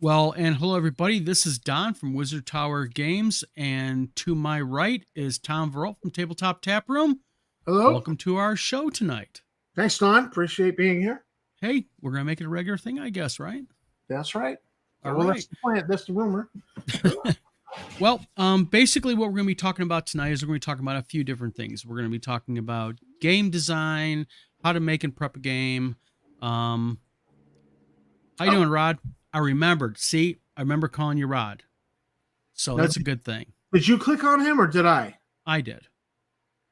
Well, and hello everybody. This is Don from Wizard Tower Games, and to my right is Tom Veralt from Tabletop Tap Room. Hello. Welcome to our show tonight. Thanks, Don. Appreciate being here. Hey, we're gonna make it a regular thing, I guess, right? That's right. All Well, right. that's the plan. That's the rumor. Well, basically what we're going to be talking about tonight is we're going to be talking about a few different things. We're going to be talking about game design, how to make and prep a game. How you doing, Rod? I remembered. See, I remember calling you Rod. So that's a good thing. Did you click on him or did I? I did.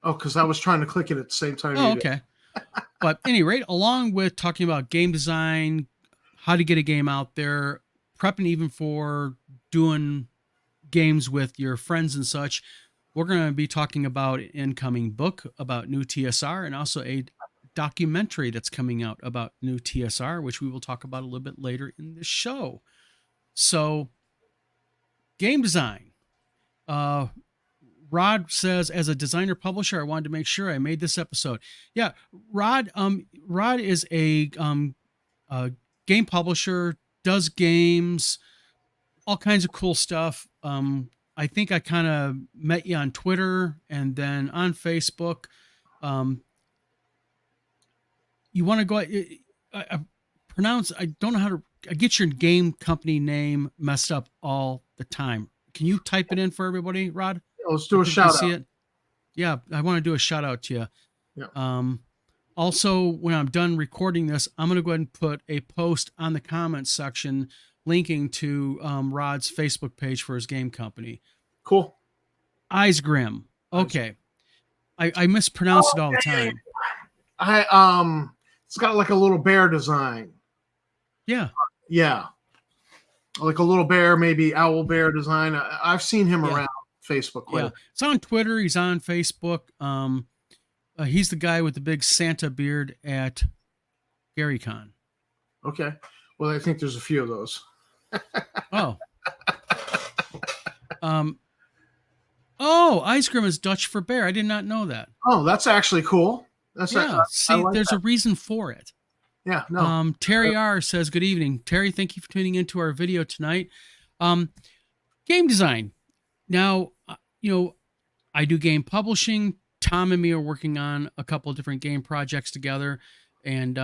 Oh, because I was trying to click it at the same time. Oh, okay. But at any rate, along with talking about game design, how to get a game out there, prepping even for doing games with your friends and such, we're going to be talking about an incoming book about new TSR and also a documentary that's coming out about new TSR, which we will talk about a little bit later in the show. So, game design. Rod says, as a designer publisher, I wanted to make sure I made this episode. Yeah, Rod. Rod is a game publisher, does games, all kinds of cool stuff. I think I kind of met you on Twitter and then on Facebook. You want to go? I pronounce. I don't know how to. I get your game company name messed up all the time. Can you type it in for everybody, Rod? Let's do a shout out. It? Yeah, I want to do a shout out to you. Yeah. Also, when I'm done recording this, I'm going to go ahead and put a post on the comments section linking to Rod's Facebook page for his game company. Cool. Eisgrim. Okay. I mispronounce it all the time. It's got like a little bear design. Yeah. Yeah. Like a little bear, maybe owl bear design. I've seen him around Facebook. Yeah. It's on Twitter. He's on Facebook. He's the guy with the big Santa beard at GaryCon. Okay. Well, I think there's a few of those. Oh. Eisgrim is Dutch for bear. I did not know that. Oh, that's actually cool. That's there's a reason for it. Yeah. No. Terry R says, good evening. Terry, thank you for tuning into our video tonight. Game design. Now, I do game publishing. Tom and me are working on a couple of different game projects together. And,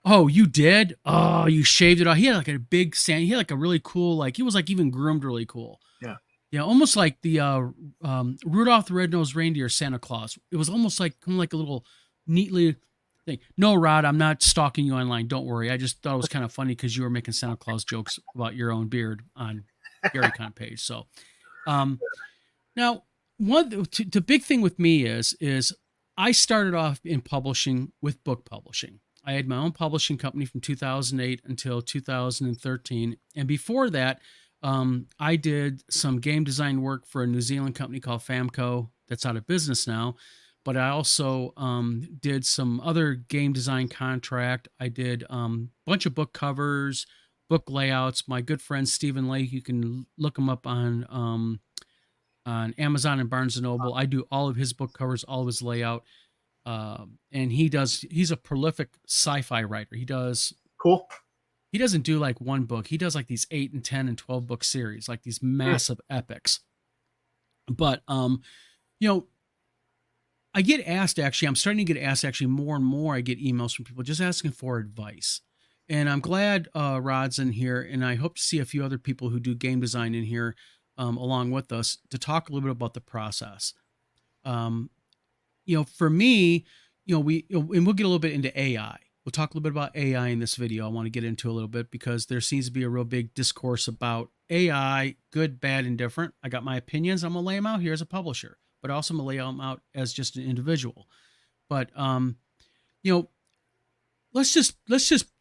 oh, you did? Oh, you shaved it off. He had like a big sand. He had like a really cool, he was like even groomed really cool. Yeah. Yeah. Almost like the Rudolph the Red-Nosed Reindeer Santa Claus. It was almost like kind of like a little neatly thing. No, Rod, I'm not stalking you online. Don't worry. I just thought it was kind of funny because you were making Santa Claus jokes about your own beard on GaryCon page. So, now the big thing with me is I started off in publishing with book publishing. I had my own publishing company from 2008 until 2013. And before that, I did some game design work for a New Zealand company called Famco that's out of business now. But I also did some other game design contract. I did a bunch of book covers, book layouts. My good friend Stephen Lake, you can look him up on Amazon and Barnes & Noble. I do all of his book covers, all of his layout. And he's a prolific sci-fi writer. He does cool. He doesn't do like one book. He does like these 8 and 10 and 12 book series, like these massive epics. But, I get asked, actually, I'm starting to get asked actually more and more. I get emails from people just asking for advice. And I'm glad Rod's in here, and I hope to see a few other people who do game design in here along with us to talk a little bit about the process. For me, and we'll get a little bit into AI. We'll talk a little bit about AI in this video. I want to get into a little bit because there seems to be a real big discourse about AI, good, bad, and different. I got my opinions. I'm going to lay them out here as a publisher, but also I'm going to lay them out as just an individual. But, let's just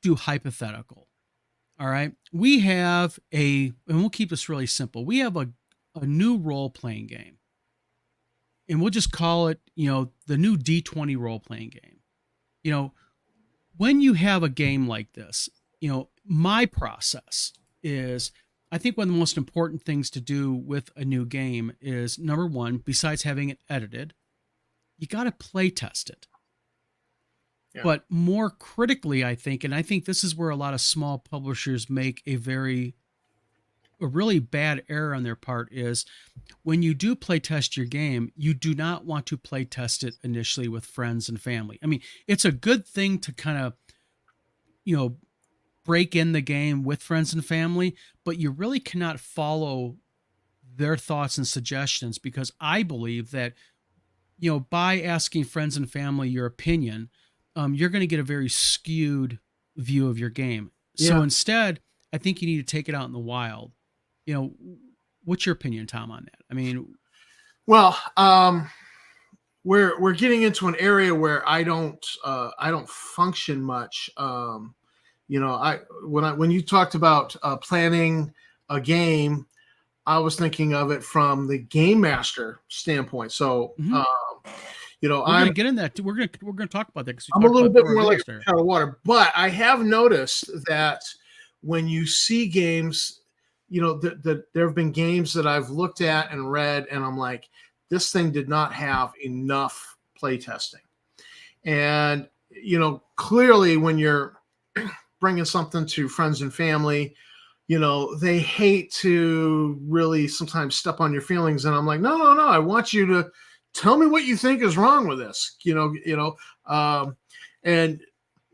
do hypothetical. All right. We have and we'll keep this really simple. We have a new role-playing game. And we'll just call it, the new D20 role-playing game. When you have a game like this, my process is, I think one of the most important things to do with a new game is, number one, besides having it edited, you got to play test it. Yeah. But more critically, I think, and I think this is where a lot of small publishers make a really bad error on their part, is when you do play test your game, you do not want to play test it initially with friends and family. I mean, it's a good thing to kind of, you know, break in the game with friends and family, but you really cannot follow their thoughts and suggestions, because I believe that, you know, by asking friends and family your opinion, you're going to get a very skewed view of your game. So Yeah. instead, I think you need to take it out in the wild. You know, what's your opinion, Tom, on that? I mean, Well, we're getting into an area where I don't function much. You know, when you talked about planning a game, I was thinking of it from the game master standpoint. So, mhm. you know, We're going to get in that. We're going to talk about that, because we I'm a talked little about bit before more our like videos there. a shot of water, but I have noticed that when you see games, you know, there have been games that I've looked at and read, and I'm like, this thing did not have enough play testing. And, you know, clearly when you're bringing something to friends and family, you know, they hate to really sometimes step on your feelings. And I'm like, no, no, no, I want you to tell me what you think is wrong with this, and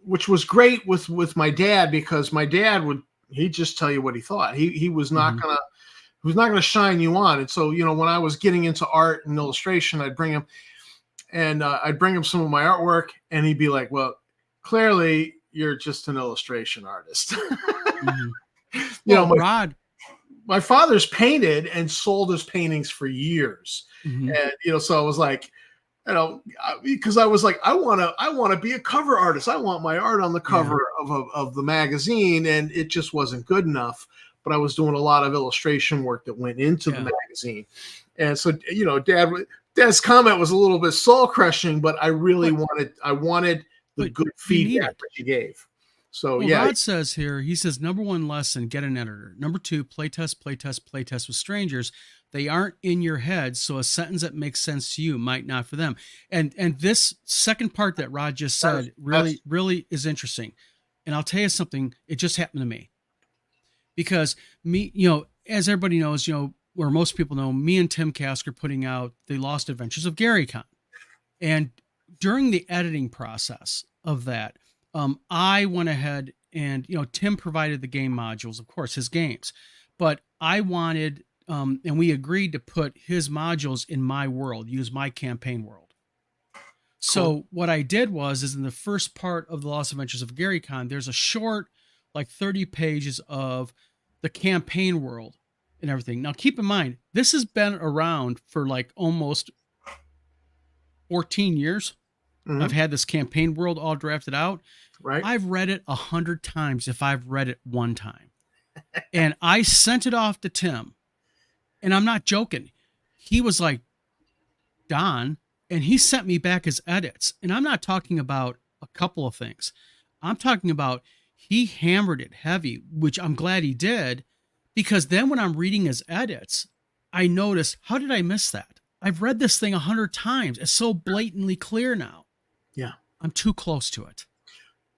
which was great with my dad, because my dad he'd just tell you what he thought. He was not Mhm. gonna he was not gonna shine you on. And so, you know, when I was getting into art and illustration, I'd bring him some of my artwork, and he'd be like, well, clearly you're just an illustration artist. Mhm. You know, Well, Rod. my father's painted and sold his paintings for years. Mhm. And, you know, so I was like, you know, because I was like, I want to be a cover artist. I want my art on the Yeah. cover of the magazine. And it just wasn't good enough. But I was doing a lot of illustration work that went into the Yeah. magazine. And so, you know, dad's comment was a little bit soul crushing, but I wanted the But good you need feedback it. that you gave. So Well, yeah. Rod says here, he says, number one lesson, get an editor. Number two, playtest, playtest, playtest with strangers. They aren't in your head, so a sentence that makes sense to you might not for them. And this second part that Rod just said That's really is interesting. And I'll tell you something, it just happened to me. Because me, you know, as everybody knows, you know, or most people know, me and Tim Kask are putting out The Lost Adventures of Gary Con. And during the editing process of that, I went ahead and, you know, Tim provided the game modules, of course, his games, but I wanted, and we agreed to put his modules in my world, use my campaign world. cool. So what I did is in the first part of The Lost Adventures of Gary Con, there's a short, like 30 pages of the campaign world and everything. Now, keep in mind, this has been around for like almost 14 years. I've Mhm. had this campaign world all drafted out. Right. I've read it 100 times if I've read it one time. And I sent it off to Tim. And I'm not joking. He was like, Don, and he sent me back his edits. And I'm not talking about a couple of things. I'm talking about he hammered it heavy, which I'm glad he did, because then when I'm reading his edits, I notice, how did I miss that? I've read this thing 100 times. It's so blatantly clear now. Yeah. I'm too close to it.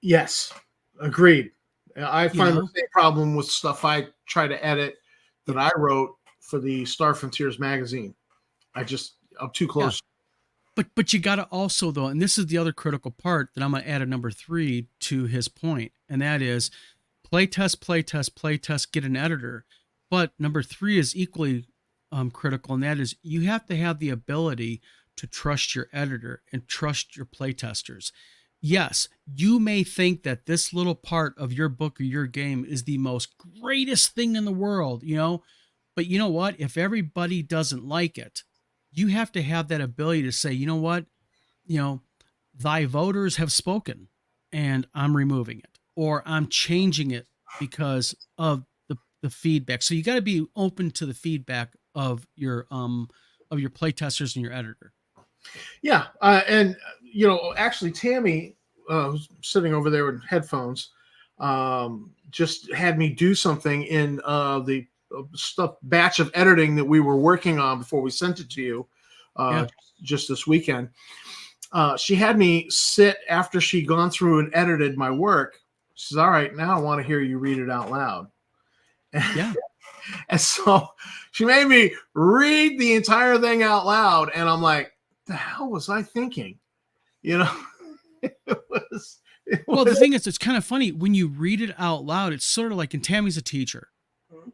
Yes. Agreed. I You find the know? same problem with stuff I try to edit that I wrote for the Star Frontiers magazine. I'm too Yeah. close. But you got to also, though, and this is the other critical part that I'm going to add a number 3 to his point, and that is playtest, playtest, playtest, get an editor. But number 3 is equally critical, and that is you have to have the ability to trust your editor and trust your playtesters. Yes, you may think that this little part of your book or your game is the most greatest thing in the world, you know, but you know what? If everybody doesn't like it, you have to have that ability to say, you know what, you know, thy voters have spoken and I'm removing it or I'm changing it because of the feedback. So you got to be open to the feedback of your playtesters and your editor. Yeah. And, you know, actually, Tammy, who's sitting over there with headphones, just had me do something in the stuff batch of editing that we were working on before we sent it to you Yeah. just this weekend. she had me sit after she'd gone through and edited my work. She says, all right, now I want to hear you read it out loud. Yeah. And so she made me read the entire thing out loud. And I'm like, the hell was I thinking? You know, it was, Well, the thing is, it's kind of funny when you read it out loud. It's sort of like, and Tammy's a teacher,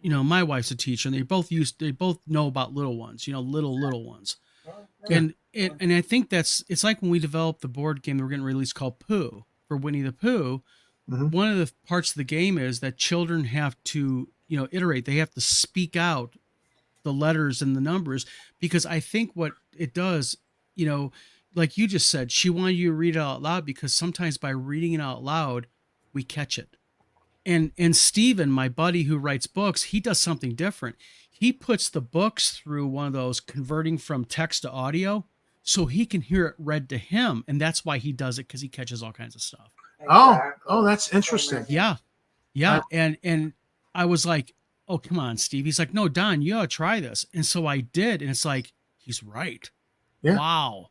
you know, my wife's a teacher, and they both know about little ones, you know, little ones. And I think it's like when we developed the board game that we're going to release called Pooh for Winnie the Pooh. Mhm. One of the parts of the game is that children have to, you know, iterate. They have to speak out the letters and the numbers, because I think what it does, you know, like you just said, she wanted you to read it out loud because sometimes by reading it out loud, we catch it. And Steven, my buddy who writes books, he does something different. He puts the books through one of those converting from text to audio so he can hear it read to him. And that's why he does it, because he catches all kinds of stuff. Oh, that's interesting. Yeah. Yeah. And I was like, oh, come on, Steve. He's like, no, Don, you gotta try this. And so I did. And it's like, he's right. Yeah. Wow.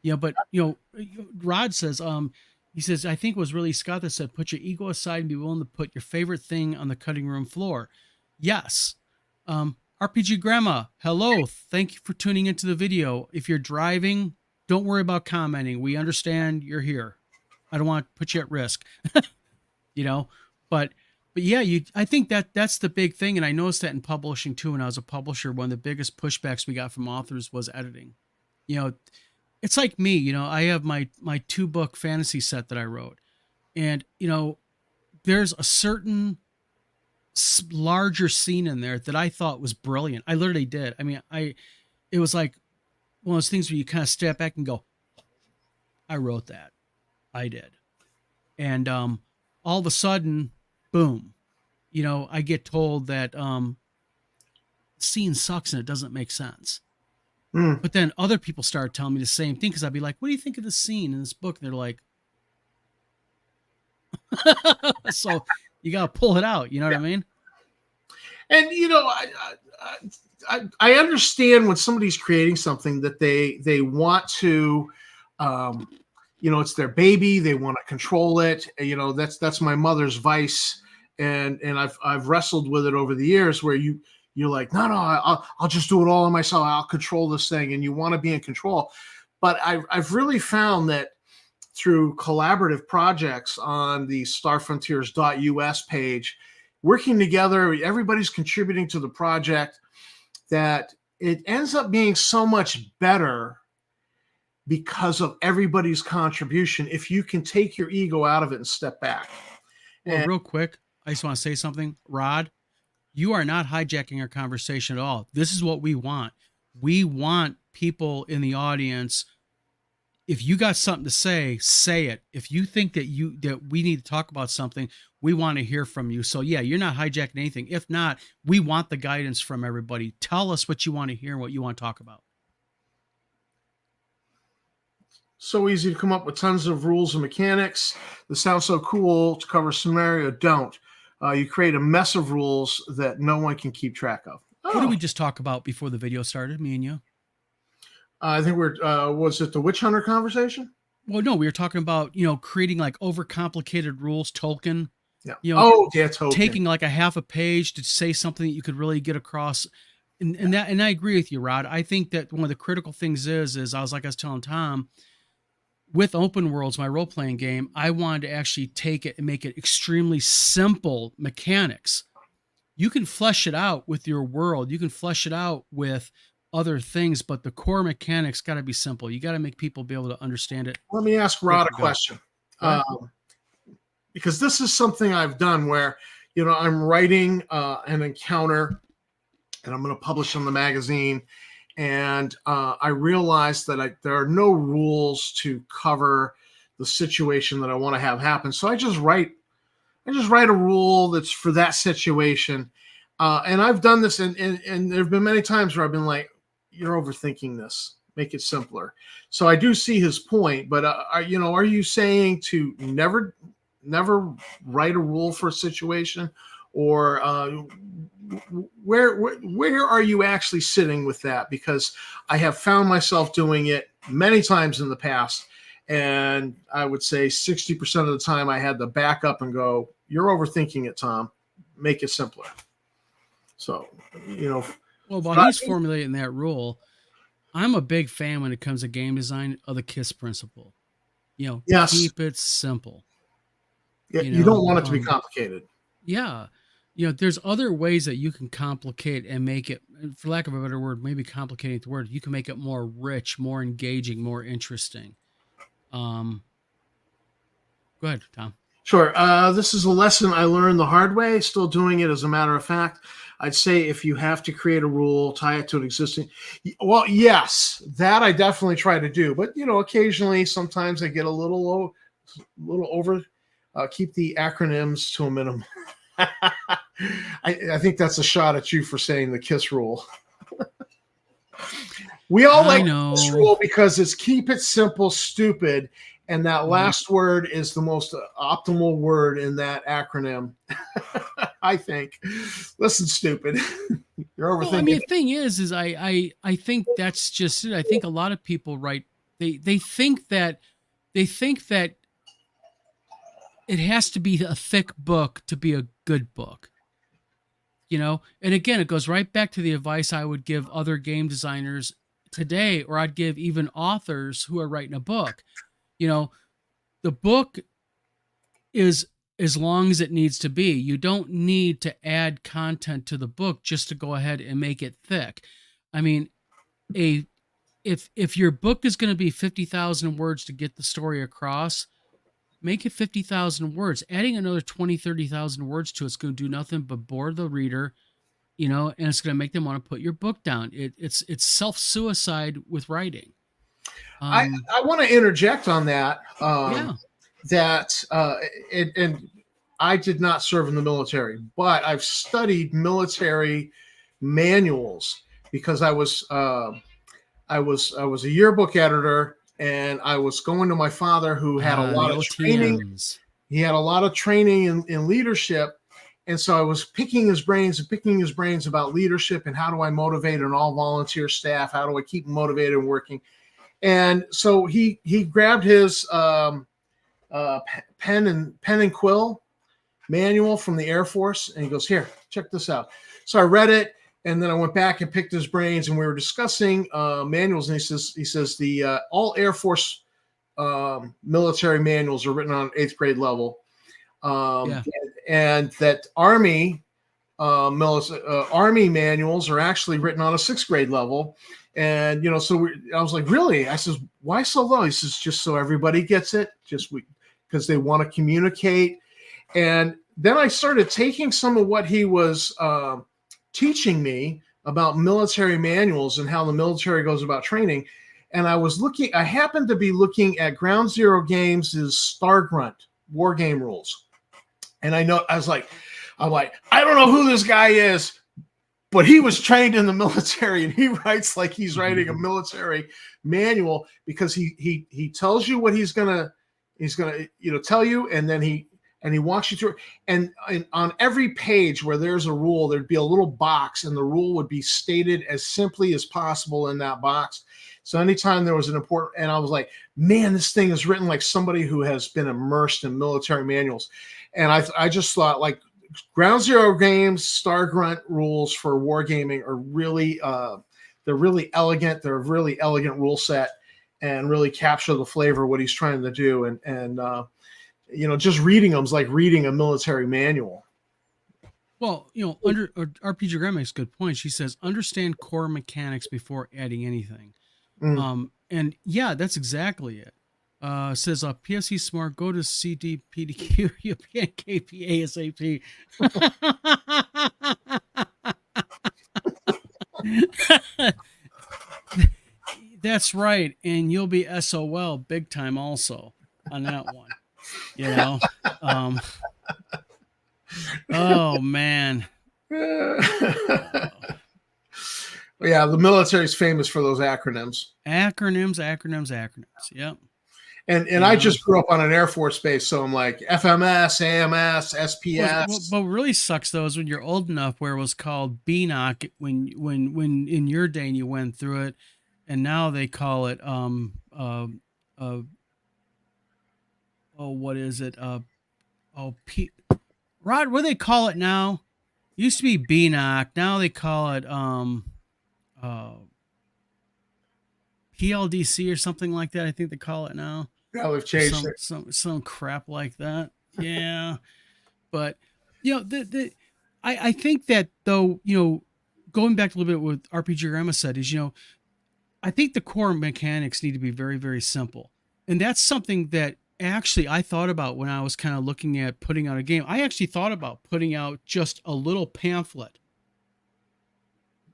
Yeah. But, you know, Rod says, he says, I think it was really Scott that said, put your ego aside and be willing to put your favorite thing on the cutting room floor. Yes. RPG Grandma, hello. Thank you for tuning into the video. If you're driving, don't worry about commenting. We understand you're here. I don't want to put you at risk, you know, but yeah, I think that's the big thing. And I noticed that in publishing too. When I was a publisher, one of the biggest pushbacks we got from authors was editing. You know, it's like me, you know, I have my 2-book fantasy set that I wrote, and, you know, there's a certain larger scene in there that I thought was brilliant. I literally did. I mean, it was like one of those things where you kind of step back and go, I wrote that. I did. And, all of a sudden, boom, you know, I get told that, scene sucks and it doesn't make sense. But then other people started telling me the same thing, because I'd be like, what do you think of the scene in this book? And they're like, so you got to pull it out. You know what I mean? And, you know, I understand when somebody's creating something that they want to, you know, it's their baby. They want to control it. You know, that's my mother's vice. And I've wrestled with it over the years, where you're like, no, I'll just do it all on myself. I'll control this thing. And you want to be in control. But I've really found that through collaborative projects on the starfrontiers.us page, working together, everybody's contributing to the project, that it ends up being so much better because of everybody's contribution, if you can take your ego out of it and step back. Well, real quick, I just want to say something. Rod, you are not hijacking our conversation at all. This is what we want. We want people in the audience. If you got something to say it. If you think that we need to talk about something, we want to hear from you. So yeah, you're not hijacking anything. If not, we want the guidance from everybody. Tell us what you want to hear and what you want to talk about. So easy to come up with tons of rules and mechanics. This sounds so cool to cover scenario. Don't. You create a mess of rules that no one can keep track of. What did we just talk about before the video started, me and you? I think was it the Witch Hunter conversation? Well, no, we were talking about, you know, creating like overcomplicated rules, Tolkien. Yeah. You know, Tolkien. Taking like a half a page to say something that you could really get across. And I agree with you, Rod. I think that one of the critical things is I was telling Tom, with Open Worlds, my role-playing game, I wanted to actually take it and make it extremely simple mechanics. You can flesh it out with your world. You can flesh it out with other things, but the core mechanics got to be simple. You got to make people be able to understand it. Let me ask Rod a question. Because this is something I've done where, you know, I'm writing an encounter and I'm going to publish in the magazine. And I realized that there are no rules to cover the situation that I want to have happen. So I just write a rule that's for that situation. And I've done this, and there have been many times where I've been like, you're overthinking this. Make it simpler. So I do see his point, but are you saying to never write a rule for a situation, or where are you actually sitting with that? Because I have found myself doing it many times in the past, And I would say 60% of the time I had to back up and go, "You're overthinking it, Tom. Make it simpler." So, Well, while he's formulating that rule, I'm a big fan when it comes to game design of the KISS principle. yes, Keep it simple. you don't want it to be complicated. Yeah. There's other ways that you can complicate and make it, for lack of a better word, maybe complicating the word, you can make it more rich, more engaging, more interesting. Go ahead, Tom. Sure. This is a lesson I learned the hard way, still doing it as a matter of fact. I'd say if you have to create a rule, tie it to an existing. Well, yes, that I definitely try to do. But, occasionally, sometimes I get a little over, keep the acronyms to a minimum. I think that's a shot at you for saying the KISS rule. We all like this rule because it's keep it simple, stupid. And that last word is the most optimal word in that acronym. I think. Listen, stupid. You're overthinking. Well, I mean, the thing is I think that's just it. I think a lot of people they think that it has to be a thick book to be a good book. And again, it goes right back to the advice I would give other game designers today, or I'd give even authors who are writing a book. The book is as long as it needs to be. You don't need to add content to the book just to go ahead and make it thick. I mean, if your book is going to be 50,000 words to get the story across, make it 50,000 words. Adding another 20, 30,000 words to it's going to do nothing but bore the reader, and it's going to make them want to put your book down. It's self-suicide with writing. I want to interject on that. Yeah. And I did not serve in the military, but I've studied military manuals because I was a yearbook editor, and I was going to my father, who had a lot of training. He had a lot of training in leadership. And so I was picking his brains about leadership and how do I motivate an all volunteer staff? How do I keep them motivated and working? And so he grabbed his pen and quill manual from the Air Force, and he goes, "Here, check this out." So I read it, and then I went back and picked his brains, and we were discussing manuals. And he says the all Air Force military manuals are written on 8th grade level, and that Army manuals are actually written on a 6th grade level. And, so I was like, really? I says, why so low? He says, just so everybody gets it, because they want to communicate. And then I started taking some of what he was teaching me about military manuals and how the military goes about training. And I happened to be looking at Ground Zero Games' Star Grunt war game rules. And I'm like, I don't know who this guy is, but he was trained in the military, and he writes like he's writing a military manual, because he tells you what he's gonna tell you, and then he walks you through. And on every page where there's a rule, there'd be a little box, and the rule would be stated as simply as possible in that box. So anytime there was an important, and I was like, man, this thing is written like somebody who has been immersed in military manuals. And I just thought, like, Ground Zero Games Star Grunt rules for wargaming are really they're really elegant. They're a really elegant rule set, and really capture the flavor of what he's trying to do. And just reading them is like reading a military manual. Well, under RPG Graham makes a good point. She says, understand core mechanics before adding anything. And yeah, that's exactly it. Says PFC Smart, go to CDPDQ, UPN, KP, ASAP. That's right. And you'll be SOL big time also on that one. Oh, man. Yeah, the military is famous for those acronyms. Acronyms. Yep. And I just grew up on an Air Force base, so I'm like FMS, AMS, SPS. What really sucks though is when you're old enough where it was called BNOC when in your day and you went through it, and now they call it what is it? Rod, what do they call it now? Used to be BNOC. Now they call it uh, PLDC or something like that. I think they call it now. Yeah, we've changed it. Some crap like that. Yeah, but I think that though, going back a little bit what RPG Grandma said is, I think the core mechanics need to be very, very simple. And that's something that actually I thought about when I was kind of looking at putting out a game. I actually thought about putting out just a little pamphlet,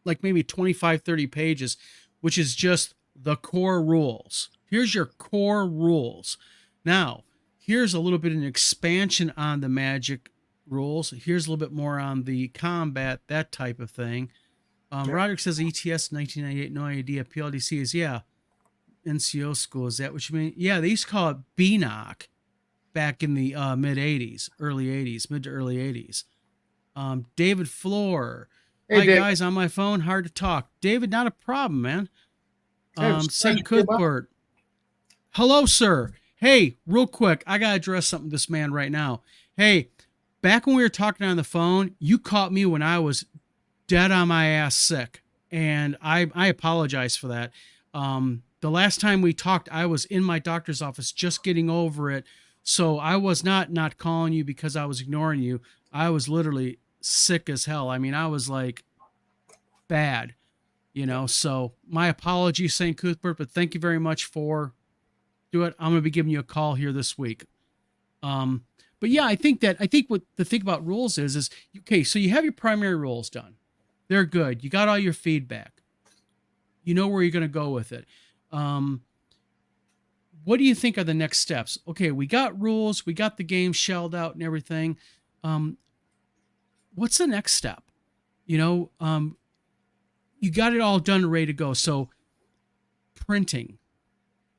like maybe 25, 30 pages, which is just the core rules. Here's your core rules. Now, here's a little bit of an expansion on the magic rules. Here's a little bit more on the combat, that type of thing. Roderick says ETS 1998, no idea. PLDC is, NCO school. Is that what you mean? Yeah, they used to call it BNOC back in the mid 80s, mid to early 80s. David Floor. Hey, Hi, Dave. guys, on my phone, hard to talk. David, not a problem, man. Hey, St. Cuthbert. Hello, sir. Hey, real quick, I got to address something to this man right now. Hey, back when we were talking on the phone, you caught me when I was dead on my ass sick, and I apologize for that. The last time we talked, I was in my doctor's office just getting over it, so I was not calling you because I was ignoring you. I was literally sick as hell. I mean, I was like bad, so my apologies, St. Cuthbert, but thank you very much for doing it. I'm going to be giving you a call here this week. But yeah, I think what the thing about rules is okay, so you have your primary rules done. They're good. You got all your feedback. You know where you're going to go with it. What do you think are the next steps? Okay, we got rules, we got the game shelled out and everything. What's the next step? You got it all done, ready to go. So printing,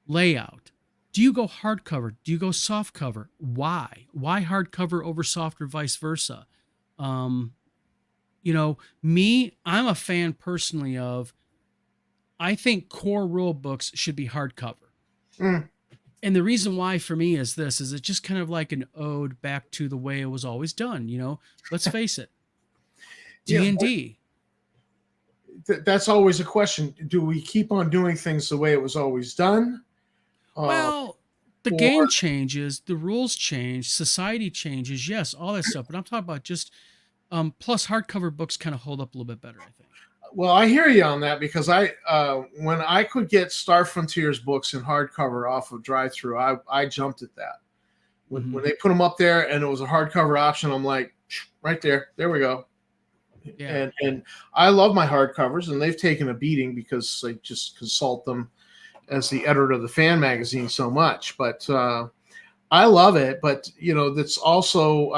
layout. Do you go hardcover? Do you go softcover? Why? Why hardcover over soft or vice versa? Me, I'm a fan personally of, I think core rule books should be hardcover. And the reason why for me is this, is it's just kind of like an ode back to the way it was always done. Let's face it. D&D. That's always a question. Do we keep on doing things the way it was always done? Well, the game changes, the rules change, society changes. Yes, all that stuff. But I'm talking about just, plus hardcover books kind of hold up a little bit better, I think. Well, I hear you on that because when I could get Star Frontiers books in hardcover off of Drive-Thru, I jumped at that. When they put them up there and it was a hardcover option, I'm like, right there we go. Yeah. And I love my hardcovers, and they've taken a beating because I just consult them as the editor of the fan magazine so much. But I love it. But that's also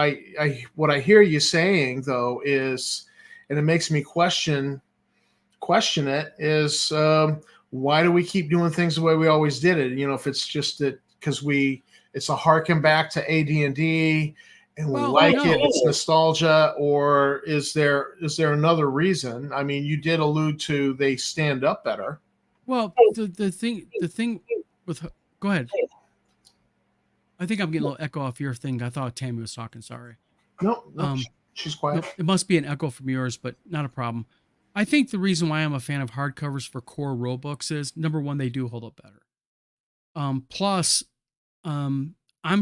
what I hear you saying though is, and it makes me question it, is why do we keep doing things the way we always did it? If it's just that because it's a harken back to AD&D and we it's nostalgia, or is there another reason? I mean, you did allude to they stand up better. Well, the thing with, go ahead. I think I'm getting a little echo off your thing. I thought Tammy was talking. Sorry. No, she's quiet. It must be an echo from yours, but not a problem. I think the reason why I'm a fan of hardcovers for core rule books is, number one, they do hold up better. Plus, I'm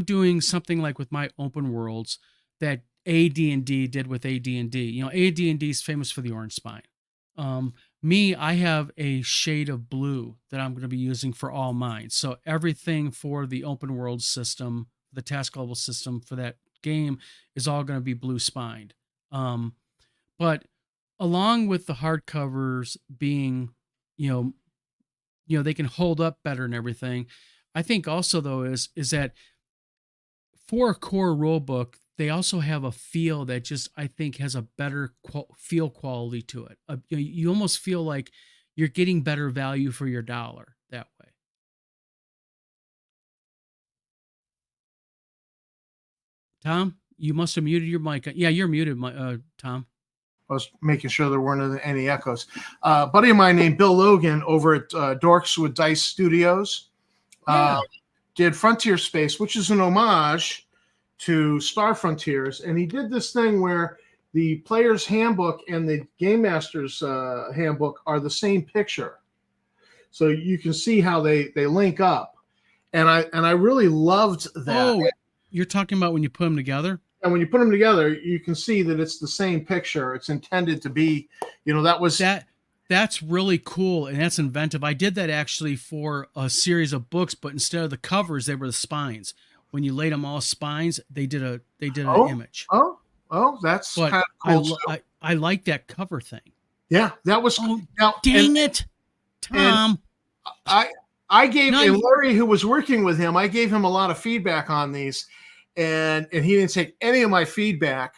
doing something like with my open worlds that AD&D did with AD&D. AD&D is famous for the orange spine. Me, I have a shade of blue that I'm going to be using for all mine. So everything for the open world system, the task level system for that game is all going to be blue spined. But along with the hardcovers being, they can hold up better and everything. I think also though is that for a core rule book, they also have a feel that just, I think, has a better feel quality to it. You almost feel like you're getting better value for your dollar that way. Tom, you must have muted your mic. Yeah, you're muted, Tom. I was making sure there weren't any echoes. A buddy of mine named Bill Logan over at Dorks with Dice Studios did Frontier Space, which is an homage to Star Frontiers, and he did this thing where the player's handbook and the game master's handbook are the same picture, so you can see how they link up. And I really loved that. Oh, you're talking about when you put them together? And when you put them together, you can see that it's the same picture. It's intended to be, that was that's really cool, and that's inventive. I did that actually for a series of books, but instead of the covers, they were the spines. When you laid them all spines, they did an image. That's but kind of cool. I like that cover thing. Yeah, that was. Dang it, Tom! I gave Larry, who was working with him, I gave him a lot of feedback on these, and he didn't take any of my feedback.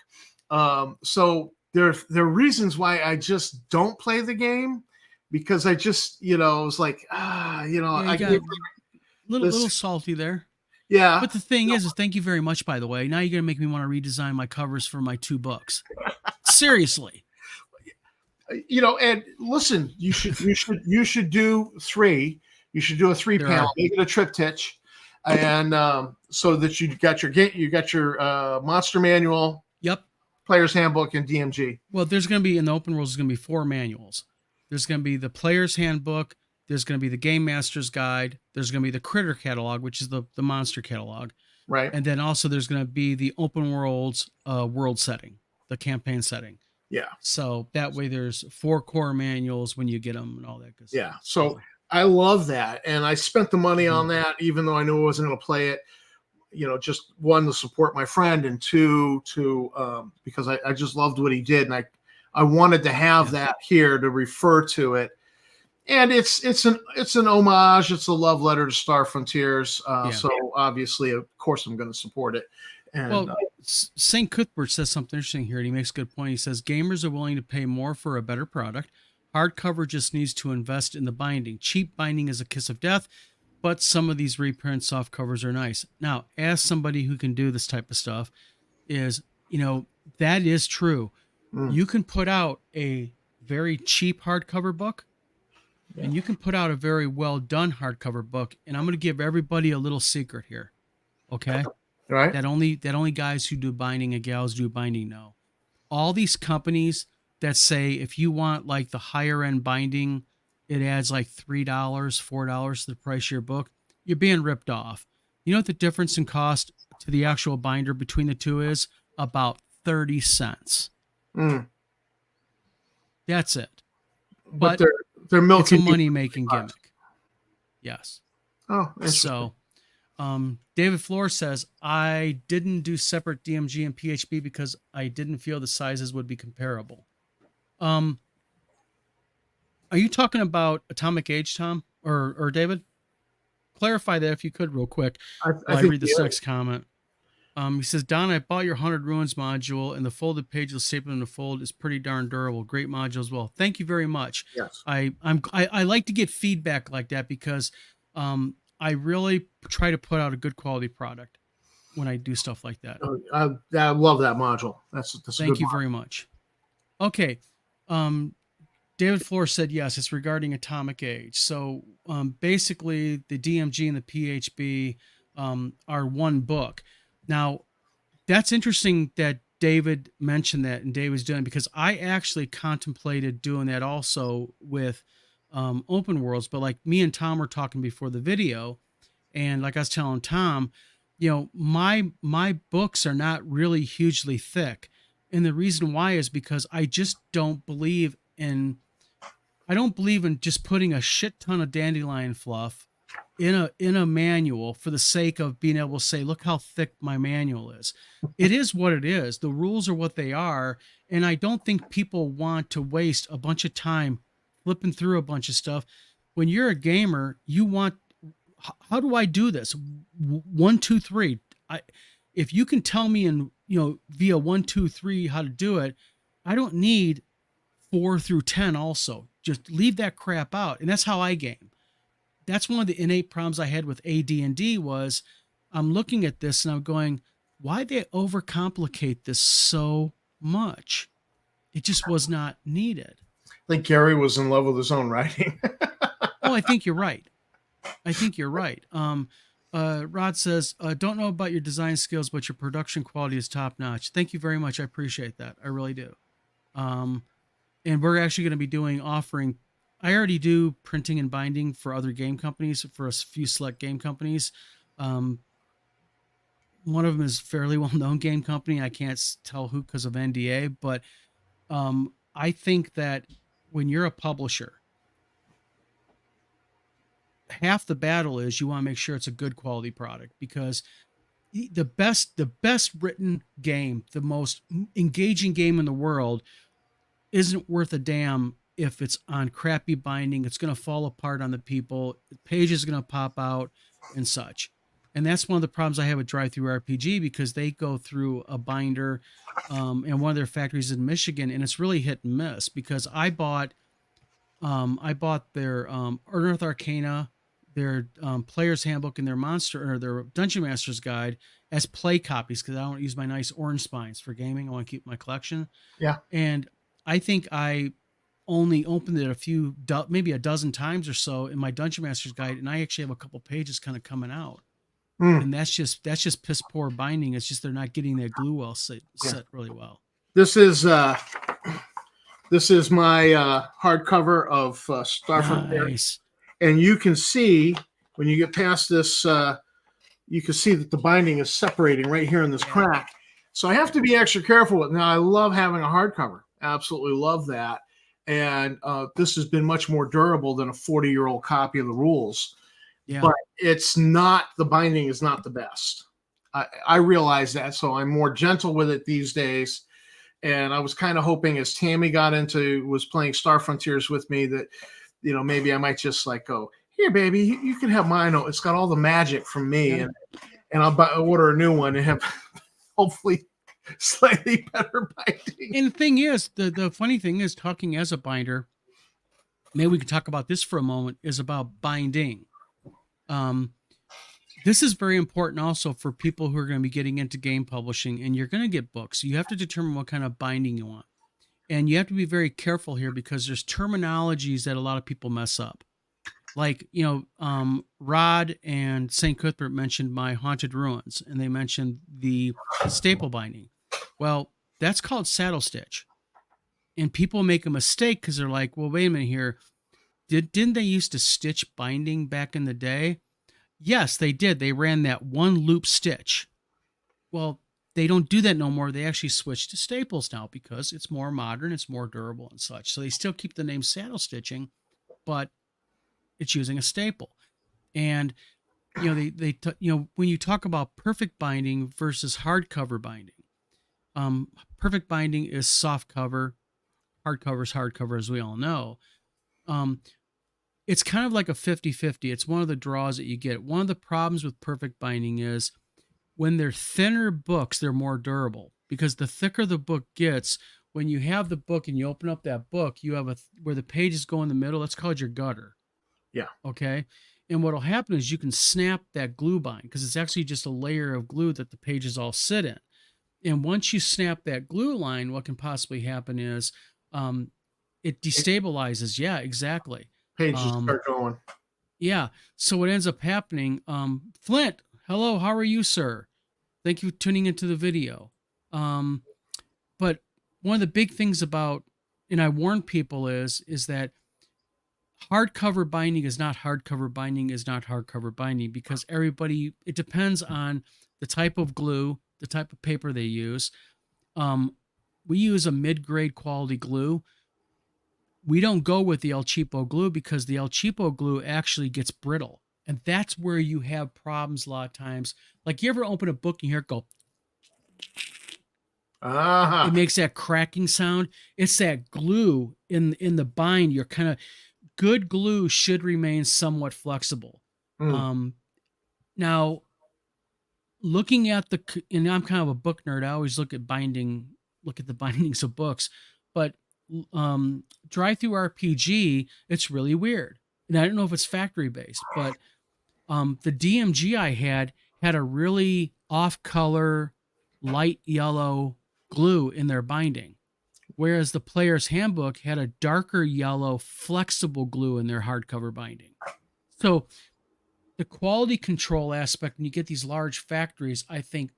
So there are reasons why I just don't play the game, because I just was like I get little salty there. Yeah. But the thing is thank you very much, by the way. Now you're going to make me want to redesign my covers for my 2 books. Seriously. And listen, you should do 3. You should do a 3-panel, make it a triptych. And so that you got your monster manual. Yep. Player's handbook and DMG. Well, there's going to be in the open world, there's going to be 4 manuals. There's going to be the player's handbook. There's going to be the game master's guide. There's going to be the critter catalog, which is the monster catalog. Right. And then also there's going to be the open world's world setting, the campaign setting. Yeah. So that way there's 4 core manuals when you get them and all that good stuff. Yeah. So I love that. And I spent the money on that, even though I knew I wasn't going to play it, just 1, to support my friend, and 2, because I just loved what he did. And I wanted to have that here to refer to it. And it's an homage. It's a love letter to Star Frontiers. So obviously, of course, I'm going to support it. And, St. Cuthbert says something interesting here, and he makes a good point. He says, gamers are willing to pay more for a better product. Hardcover just needs to invest in the binding. Cheap binding is a kiss of death, but some of these reprint soft covers are nice. Now, as somebody who can do this type of stuff, that is true. You can put out a very cheap hardcover book, and you can put out a very well done hardcover book. And I'm going to give everybody a little secret here. Okay. Right. That only guys who do binding and gals do binding know. All these companies that say, if you want like the higher end binding, it adds like $3, $4 to the price of your book. You're being ripped off. You know what the difference in cost to the actual binder between the 2 is? About 30 cents. That's it. But they're milking. It's a money-making gimmick. Yes. Oh, so David Flores says, I didn't do separate DMG and PHB because I didn't feel the sizes would be comparable. Are you talking about Atomic Age, Tom, or David? Clarify that if you could real quick. I read this next comment. He says, Don, I bought your 100 Ruins module, and the folded page of staple in the fold is pretty darn durable. Great module as well. Thank you very much. Yes. I like to get feedback like that because I really try to put out a good quality product when I do stuff like that. I love that module. That's Thank you very much. Okay. David Flores said, yes, it's regarding Atomic Age. So basically the DMG and the PHB are one book. Now, that's interesting that David mentioned that and Dave was doing, because I actually contemplated doing that also with open worlds. But like me and Tom were talking before the video, and like I was telling Tom, my books are not really hugely thick. And the reason why is because I just don't believe in just putting a shit ton of dandelion fluff in a manual for the sake of being able to say, look how thick my manual is. It is what it is. The rules are what they are. And I don't think people want to waste a bunch of time flipping through a bunch of stuff. When you're a gamer, you want, how do I do this? 1, 2, 3. If you can tell me in, via 1, 2, 3, how to do it, I don't need 4 through 10 also. Just leave that crap out. And that's how I game. That's one of the innate problems I had with AD&D was I'm looking at this and I'm going, why they overcomplicate this so much? It just was not needed. I think Gary was in love with his own writing. Oh, I think you're right. Rod says, don't know about your design skills, but your production quality is top notch. Thank you very much. I appreciate that. I really do. And we're actually going to be offering, I already do printing and binding for other game companies, for a few select game companies. One of them is a fairly well-known game company. I can't tell who because of NDA, but I think that when you're a publisher, half the battle is you want to make sure it's a good quality product, because the best written game, the most engaging game in the world, isn't worth a damn if it's on crappy binding. It's going to fall apart on the people. The page is going to pop out and such. And that's one of the problems I have with DriveThru RPG, because they go through a binder, and one of their factories in Michigan, and it's really hit and miss. Because I bought their Earth Arcana, their Player's Handbook, and their Monster, or their Dungeon Master's Guide as play copies, because I don't use my nice orange spines for gaming. I want to keep my collection. Yeah. And I think I only opened it maybe a dozen times or so in my Dungeon Master's Guide, and I actually have a couple pages kind of coming out. And that's just piss poor binding. It's just they're not getting their glue well set really well. This is my hardcover of Starfrontier. Nice. And you can see when you get past this, you can see that the binding is separating right here in this crack. So I have to be extra careful with it. Now, I love having a hardcover. Absolutely love that. And this has been much more durable than a 40-year-old copy of the rules. Yeah. But it's not, the binding is not the best. I realize that, so I'm more gentle with it these days. And I was kind of hoping, as Tammy was playing Star Frontiers with me, that, you know, maybe I might just like go, here, baby, you can have mine. It's got all the magic from me, and I'll order a new one and have hopefully slightly better binding. And the thing is, the funny thing is, talking as a binder, maybe we could talk about this for a moment, is about binding. This is very important also for people who are going to be getting into game publishing, and you're going to get books. You have to determine what kind of binding you want. And you have to be very careful here, because there's terminologies that a lot of people mess up. Like, you know, Rod and St. Cuthbert mentioned my Haunted Ruins, and they mentioned the staple binding. Well, that's called saddle stitch. And people make a mistake because they're like, well, wait a minute here. Didn't they used to stitch binding back in the day? Yes, they did. They ran that one loop stitch. Well, they don't do that no more. They actually switched to staples now because it's more modern, it's more durable and such. So they still keep the name saddle stitching, but it's using a staple. And you know, when you talk about perfect binding versus hardcover binding, perfect binding is soft cover, hardcover is hardcover, as we all know. It's kind of like a 50-50. It's one of the draws that you get. One of the problems with perfect binding is when they're thinner books, they're more durable, because the thicker the book gets, when you have the book and you open up that book, you have where the pages go in the middle. That's called your gutter. Yeah. Okay. And what'll happen is you can snap that glue bind, because it's actually just a layer of glue that the pages all sit in. And once you snap that glue line, what can possibly happen is it destabilizes. Yeah, exactly. Pages start going. Yeah. So what ends up happening, Flint, hello, how are you, sir? Thank you for tuning into the video. But one of the big things about, and I warn people, is that hardcover binding is not hardcover binding is not hardcover binding, because it depends on the type of glue, the type of paper they use. We use a mid-grade quality glue. We don't go with the El Cheapo glue, because the El Cheapo glue actually gets brittle. And that's where you have problems a lot of times. Like, you ever open a book and you hear it go, it makes that cracking sound. It's that glue in the bind. You're kind of, good glue should remain somewhat flexible. Now, looking at and I'm kind of a book nerd. I always look at the bindings of books, but DriveThru RPG, it's really weird. And I don't know if it's factory based, but the DMG I had a really off color, light yellow glue in their binding, whereas the Player's Handbook had a darker yellow flexible glue in their hardcover binding. So the quality control aspect, when you get these large factories, I think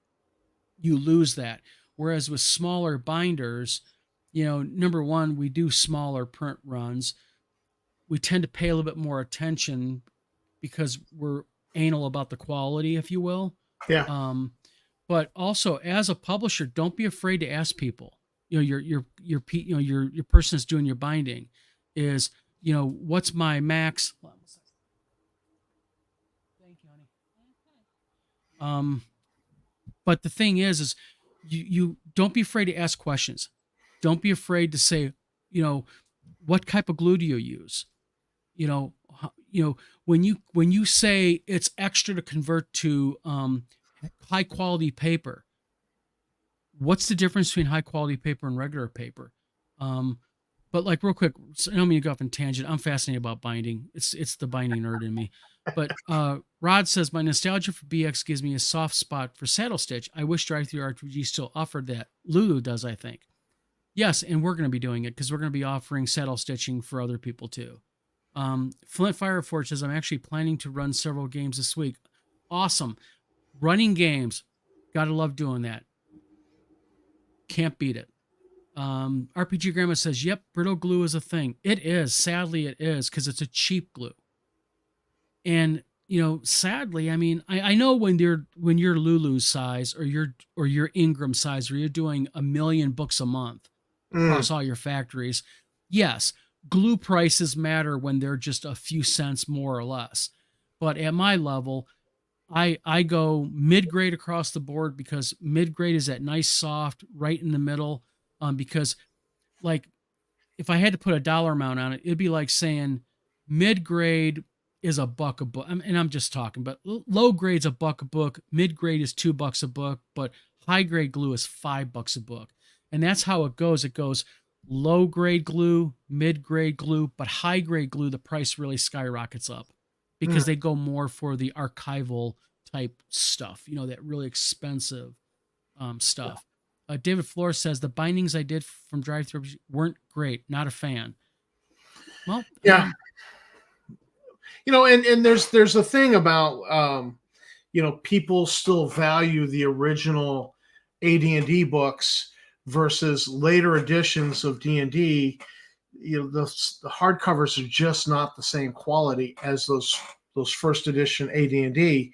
you lose that. Whereas with smaller binders, number one, we do smaller print runs. We tend to pay a little bit more attention because we're anal about the quality, if you will. Yeah. But also as a publisher, don't be afraid to ask people. Your person that's doing your binding is, what's my max? Thank you, honey. But the thing is you don't be afraid to ask questions. Don't be afraid to say, what type of glue do you use? When you say it's extra to convert to high quality paper, what's the difference between high quality paper and regular paper? But like real quick, I don't mean to go off on tangent. I'm fascinated about binding. It's the binding nerd in me. But Rod says, my nostalgia for BX gives me a soft spot for saddle stitch. I wish Drive-Thru RPG still offered that. Lulu does, I think. Yes, and we're going to be doing it because we're going to be offering saddle stitching for other people too. Flint Fireforge says, I'm actually planning to run several games this week. Awesome. Running games. Gotta love doing that. Can't beat it. RPG Grandma says, yep, brittle glue is a thing. It is. Sadly, it is because it's a cheap glue. And, sadly, I mean, I know when you're Lulu's size or your Ingram size, where you're doing 1 million books a month across all your factories, yes, glue prices matter when they're just a few cents more or less. But at my level, I go mid-grade across the board because mid-grade is that nice soft right in the middle. Because like if I had to put a dollar amount on it, it'd be like saying mid-grade is $1 a book. And I'm just talking, but low grade's $1 a book. Mid-grade is $2 a book, but high grade glue is $5 a book. And that's how it goes. It goes low grade glue, mid grade glue, but high grade glue, the price really skyrockets up because they go more for the archival type stuff, that really expensive stuff. David Flores says the bindings I did from Drive-Thru weren't great. Not a fan. Well, yeah. And there's a thing about, people still value the original AD&D books versus later editions of D&D. The hardcovers are just not the same quality as those first edition AD&D.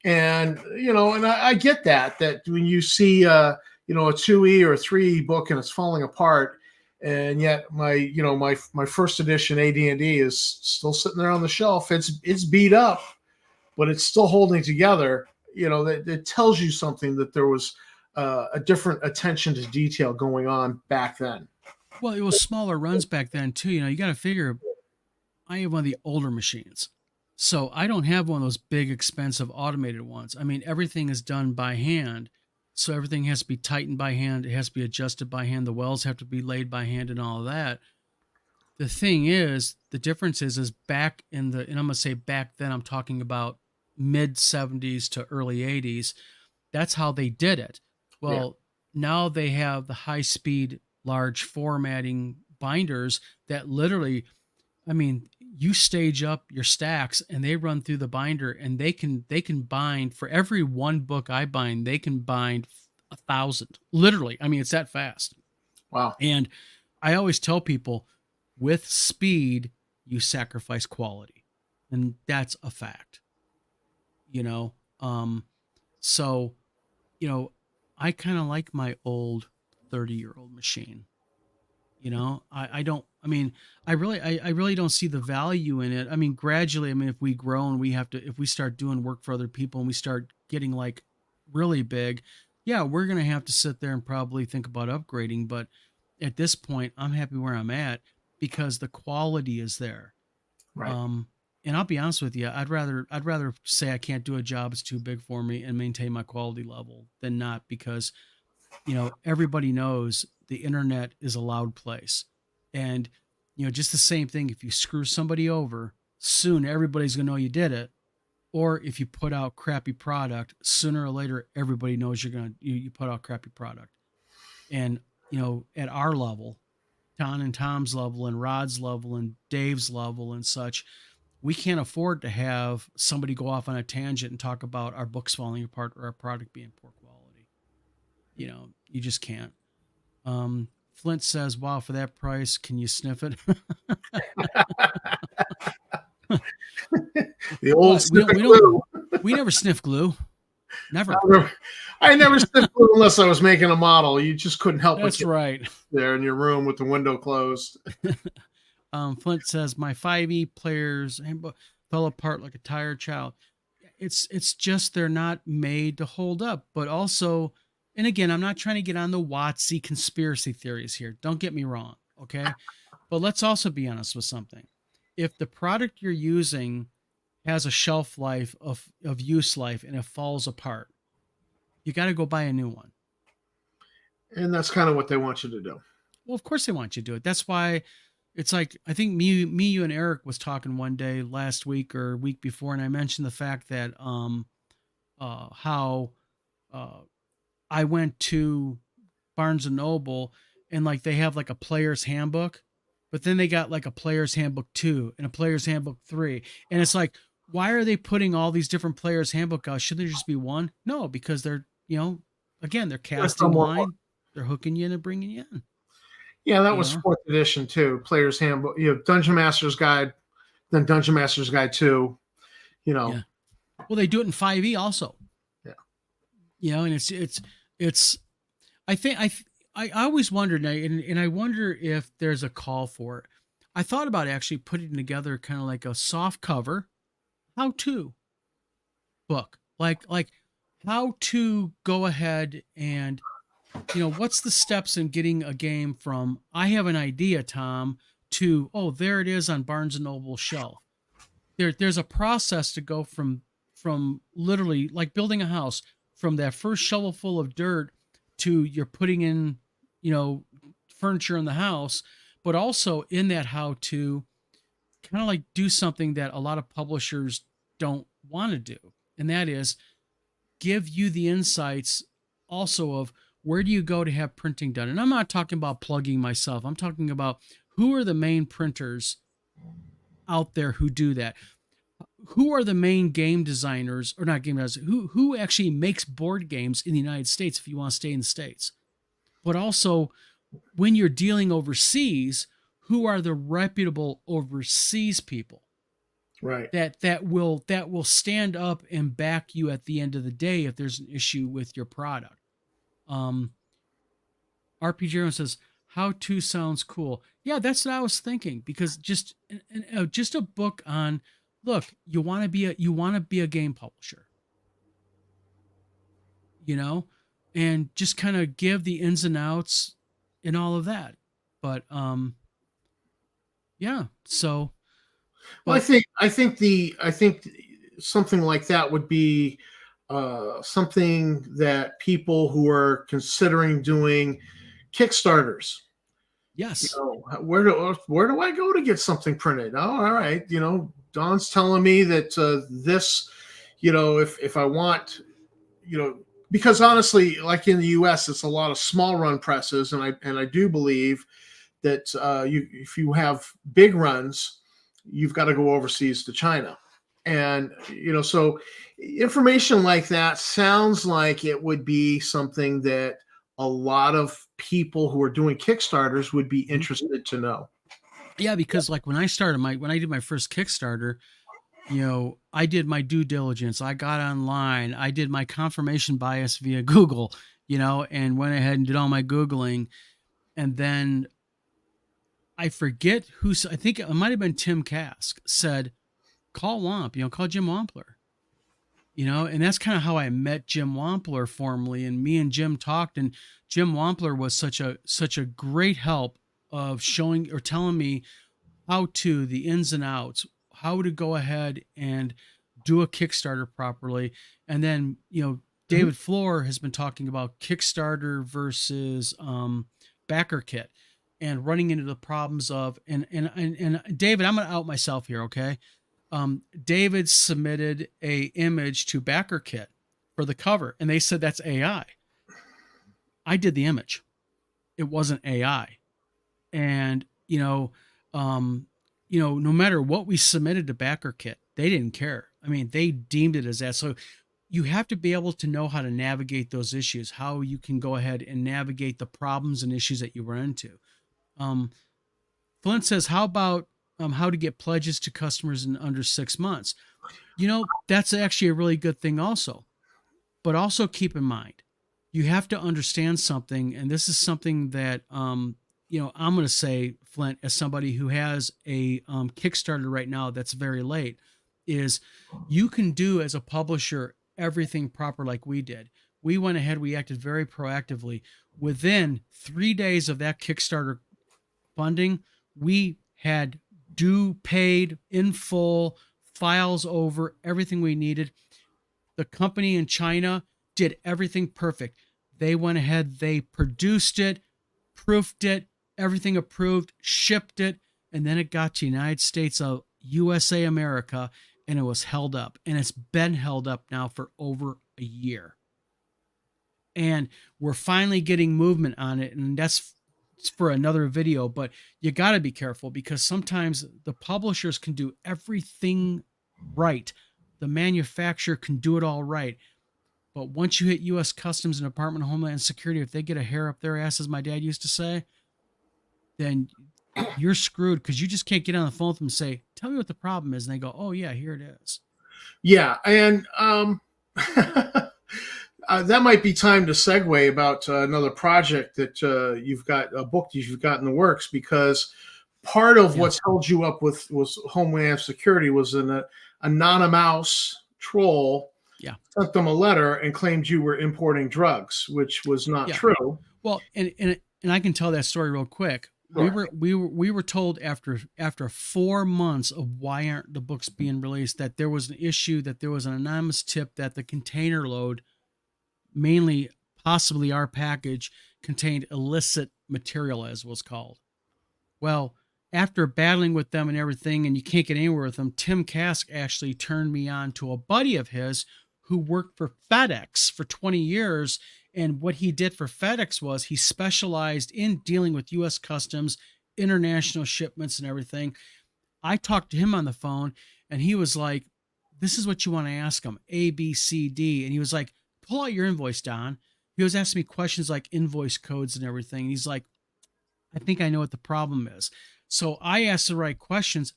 And, and I get that when you see, a 2E or a 3E book and it's falling apart, and yet my first edition AD&D is still sitting there on the shelf. It's beat up, but it's still holding together. It tells you something that there was a different attention to detail going on back then. Well, it was smaller runs back then too. You got to figure I have one of the older machines, so I don't have one of those big, expensive automated ones. I mean, everything is done by hand. So everything has to be tightened by hand. It has to be adjusted by hand. The wells have to be laid by hand and all of that. The thing is, the difference is back and I'm going to say back then, I'm talking about mid 70s to early 80s. That's how they did it. Well, now they have the high speed, large formatting binders that literally, I mean, you stage up your stacks and they run through the binder and they can bind for every one book I bind, they can bind 1,000 literally. I mean, it's that fast. Wow. And I always tell people with speed, you sacrifice quality, and that's a fact, so, I kind of like my old 30-year-old machine. I really don't see the value in it. I mean, gradually, if we grow and if we start doing work for other people and we start getting like really big, yeah, we're going to have to sit there and probably think about upgrading. But at this point, I'm happy where I'm at because the quality is there. Right. And I'll be honest with you, I'd rather say I can't do a job, it's too big for me, and maintain my quality level than not, because everybody knows the internet is a loud place. And just the same thing, if you screw somebody over, soon everybody's gonna know you did it. Or if you put out crappy product, sooner or later everybody knows you put out crappy product. And at our level, Tom and Tom's level and Rod's level and Dave's level and such, we can't afford to have somebody go off on a tangent and talk about our books falling apart or our product being poor quality. You just can't. Flint says, wow, for that price, can you sniff it? The old we never sniff glue. Never. I never sniffed glue unless I was making a model. You just couldn't help but That's right. there in your room with the window closed. Flint says, my 5e players fell apart like a tired child. It's just they're not made to hold up. But also, and again, I'm not trying to get on the WotC conspiracy theories here. Don't get me wrong, okay? But let's also be honest with something. If the product you're using has a shelf life of use life and it falls apart, you got to go buy a new one. And that's kind of what they want you to do. Well, of course they want you to do it. That's why it's like, I think me, you and Eric was talking one day last week or week before. And I mentioned the fact that, how, I went to Barnes and Noble and like, they have like a player's handbook, but then they got like a player's handbook 2 and a player's handbook 3. And it's like, why are they putting all these different players handbook out? Should there just be one? No, because they're, again, they're casting line. They're hooking you in and bringing you in. Yeah, that was 4th edition too. Player's handbook, Dungeon Master's Guide, then Dungeon Master's Guide 2, Yeah. Well, they do it in 5e also. Yeah. And it's, I always wondered, and I wonder if there's a call for it. I thought about actually putting together kind of like a soft cover how-to book, like how to go ahead and, what's the steps in getting a game from I have an idea, Tom, to, oh, there it is on Barnes and Noble shelf. There's a process to go from literally like building a house, from that first shovel full of dirt to you're putting in, furniture in the house, but also in that how to kind of like do something that a lot of publishers don't want to do. And that is give you the insights also of where do you go to have printing done? And I'm not talking about plugging myself. I'm talking about who are the main printers out there who do that? Who are the main game designers, or not game designers, who actually makes board games in the United States if you want to stay in the States? But also when you're dealing overseas, who are the reputable overseas people? Right. That will stand up and back you at the end of the day if there's an issue with your product. RPG says, how to sounds cool. Yeah, that's what I was thinking, because just a book on, look, you want to be a game publisher, and just kind of give the ins and outs and all of that. But yeah, so well, I think something like that would be something that people who are considering doing Kickstarters. Yes. Where do I go to get something printed? Oh, all right. Don's telling me that this, if I want, because honestly, like in the U.S., it's a lot of small run presses, and I do believe that if you have big runs, you've got to go overseas to China, and so information like that sounds like it would be something that a lot of people who are doing Kickstarters would be interested to know. Yeah, because like when I did my first Kickstarter, I did my due diligence. I got online. I did my confirmation bias via Google, and went ahead and did all my Googling. And then I forget I think it might have been Tim Kask said, call Womp, call Jim Wampler, and that's kind of how I met Jim Wampler formally. And me and Jim talked, and Jim Wampler was such a great help of showing or telling me the ins and outs, how to go ahead and do a Kickstarter properly. And then, David Floor has been talking about Kickstarter versus BackerKit, and running into the problems of, and David, I'm going to out myself here. Okay. David submitted a image to BackerKit for the cover, and they said that's AI. I did the image. It wasn't AI. And, no matter what we submitted to BackerKit, they didn't care. I mean, they deemed it as that. So you have to be able to know how to navigate those issues, how you can go ahead and navigate the problems and issues that you run into. Flint says, how about how to get pledges to customers in under 6 months? That's actually a really good thing also. But also keep in mind, you have to understand something, and this is something that, I'm going to say, Flint, as somebody who has a Kickstarter right now that's very late, is you can do as a publisher everything proper like we did. We went ahead, we acted very proactively. Within 3 days of that Kickstarter funding, we had due, paid in full, files over, everything we needed. The company in China did everything perfect. They went ahead, they produced it, proofed it, everything approved, shipped it, and then it got to United States of USA America, and it was held up. And it's been held up now for over a year. And we're finally getting movement on it, and that's for another video, but you got to be careful because sometimes the publishers can do everything right. The manufacturer can do it all right. But once you hit U.S. Customs and Department of Homeland Security, if they get a hair up their ass, as my dad used to say, then you're screwed because you just can't get on the phone with them and say, tell me what the problem is. And they go, oh, yeah, here it is. Yeah. And that might be time to segue about another project that you've got, a book you've got in the works, because part of what's held you up was Homeland Security was an anonymous troll sent them a letter and claimed you were importing drugs, which was not true. Well, and I can tell that story real quick. Sure. We were told after 4 months of why aren't the books being released that there was an issue, that there was an anonymous tip that the container load, mainly possibly our package, contained illicit material, as was called. Well, after battling with them and everything, and you can't get anywhere with them, Tim Kask actually turned me on to a buddy of his who worked for FedEx for 20 years. And what he did for FedEx was he specialized in dealing with U.S. Customs, international shipments and everything. I talked to him on the phone, and he was like, this is what you want to ask him, A, B, C, D. And he was like, pull out your invoice, Don. He was asking me questions like invoice codes and everything. And he's like, I think I know what the problem is. So I asked the right questions.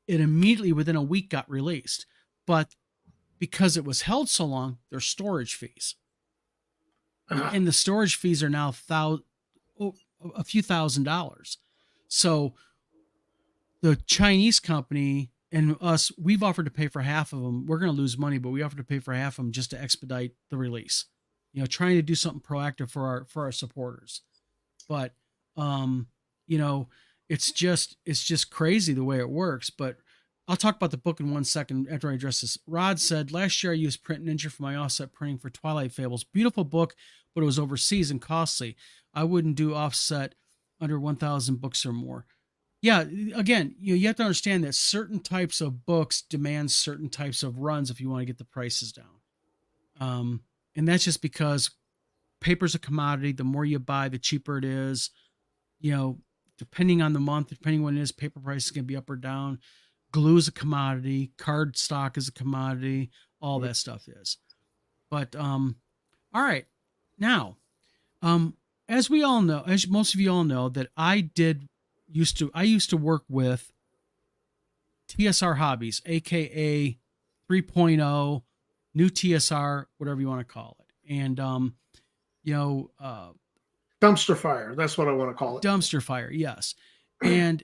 It immediately within a week got released. But because it was held so long, there's storage fees. And the storage fees are now a few $1,000s. So the Chinese company and us, we've offered to pay for half of them. We're going to lose money, but we offered to pay for half of them just to expedite the release. Trying to do something proactive for our supporters. But it's just crazy the way it works. But I'll talk about the book in 1 second after I address this. Rod said, last year I used Print Ninja for my offset printing for Twilight Fables. Beautiful book, but it was overseas and costly. I wouldn't do offset under 1,000 books or more. Yeah, again, you have to understand that certain types of books demand certain types of runs if you want to get the prices down. And that's just because paper's a commodity. The more you buy, the cheaper it is. Depending on the month, depending when it is, paper prices can be up or down. Glue is a commodity. Card stock is a commodity. All that stuff is. But all right. Now, as we all know, as most of you all know, that I used to work with TSR Hobbies, aka 3.0, new TSR, whatever you want to call it. And dumpster fire, that's what I want to call it. Dumpster fire, yes. And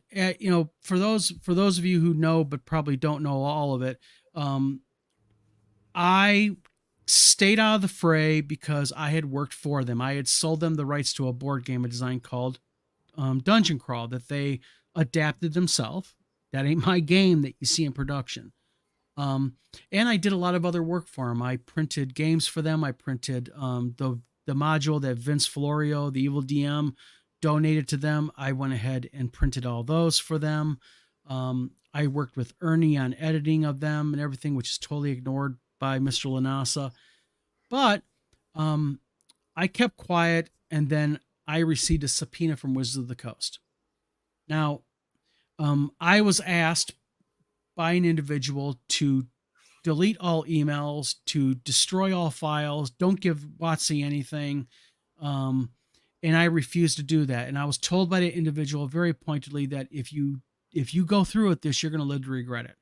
for those of you who know but probably don't know all of it, I stayed out of the fray because I had worked for them. I had sold them the rights to a board game, a design called Dungeon Crawl, that they adapted themselves. That ain't my game that you see in production. And I did a lot of other work for them. I printed games for them. I printed the module that Vince Florio, the Evil DM, donated to them. I went ahead and printed all those for them. I worked with Ernie on editing of them and everything, which is totally ignored by Mr. Lanasa. But I kept quiet, and then I received a subpoena from Wizards of the Coast. Now, I was asked by an individual to delete all emails, to destroy all files, don't give WotC anything. And I refused to do that. And I was told by the individual very pointedly that if you go through with this, you're going to live to regret it.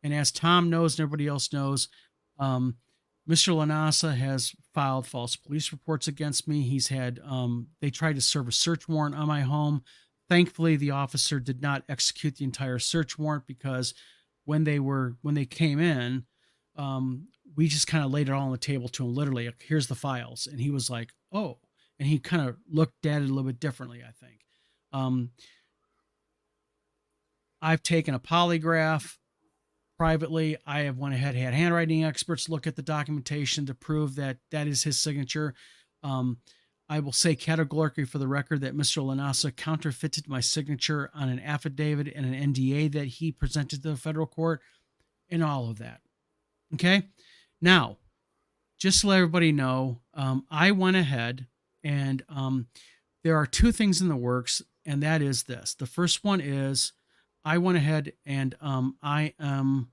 And as Tom knows and everybody else knows, Mr. Lanasa has filed false police reports against me. He's had, they tried to serve a search warrant on my home. Thankfully, the officer did not execute the entire search warrant because when they came in, we just kind of laid it all on the table to him, literally, like, here's the files. And he was like, oh, and he kind of looked at it a little bit differently, I think. I've taken a polygraph privately. I have went ahead, had handwriting experts look at the documentation to prove that that is his signature. I will say categorically for the record that Mr. Lanasa counterfeited my signature on an affidavit and an NDA that he presented to the federal court and all of that. Okay. Now, just to let everybody know, I went ahead and there are two things in the works, and that is this. The first one is I went ahead and I am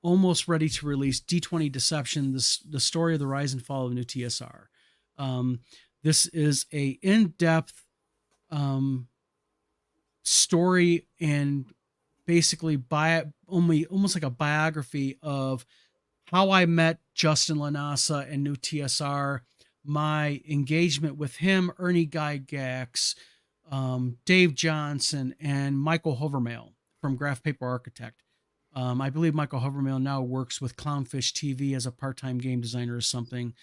almost ready to release D20 Deception, the story of the rise and fall of new TSR. This is a in-depth story and basically almost like a biography of how I met Justin Lanasa and new TSR, my engagement with him, Ernie Gygax, Dave Johnson, and Michael Hovermail from Graph Paper Architect. I believe Michael Hovermail now works with Clownfish TV as a part-time game designer or something.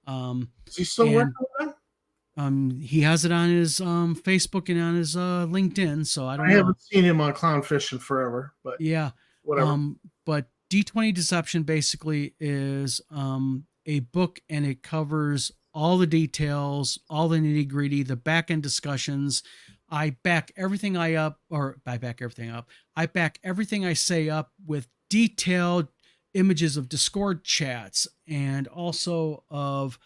Is he still working with them? He has it on his Facebook and on his LinkedIn, so I don't know. Haven't seen him on Clownfish in forever, but yeah, whatever. But D20 Deception basically is a book, and it covers all the details, all the nitty gritty, the back end discussions. I back everything I back everything I say up with detailed images of Discord chats and also of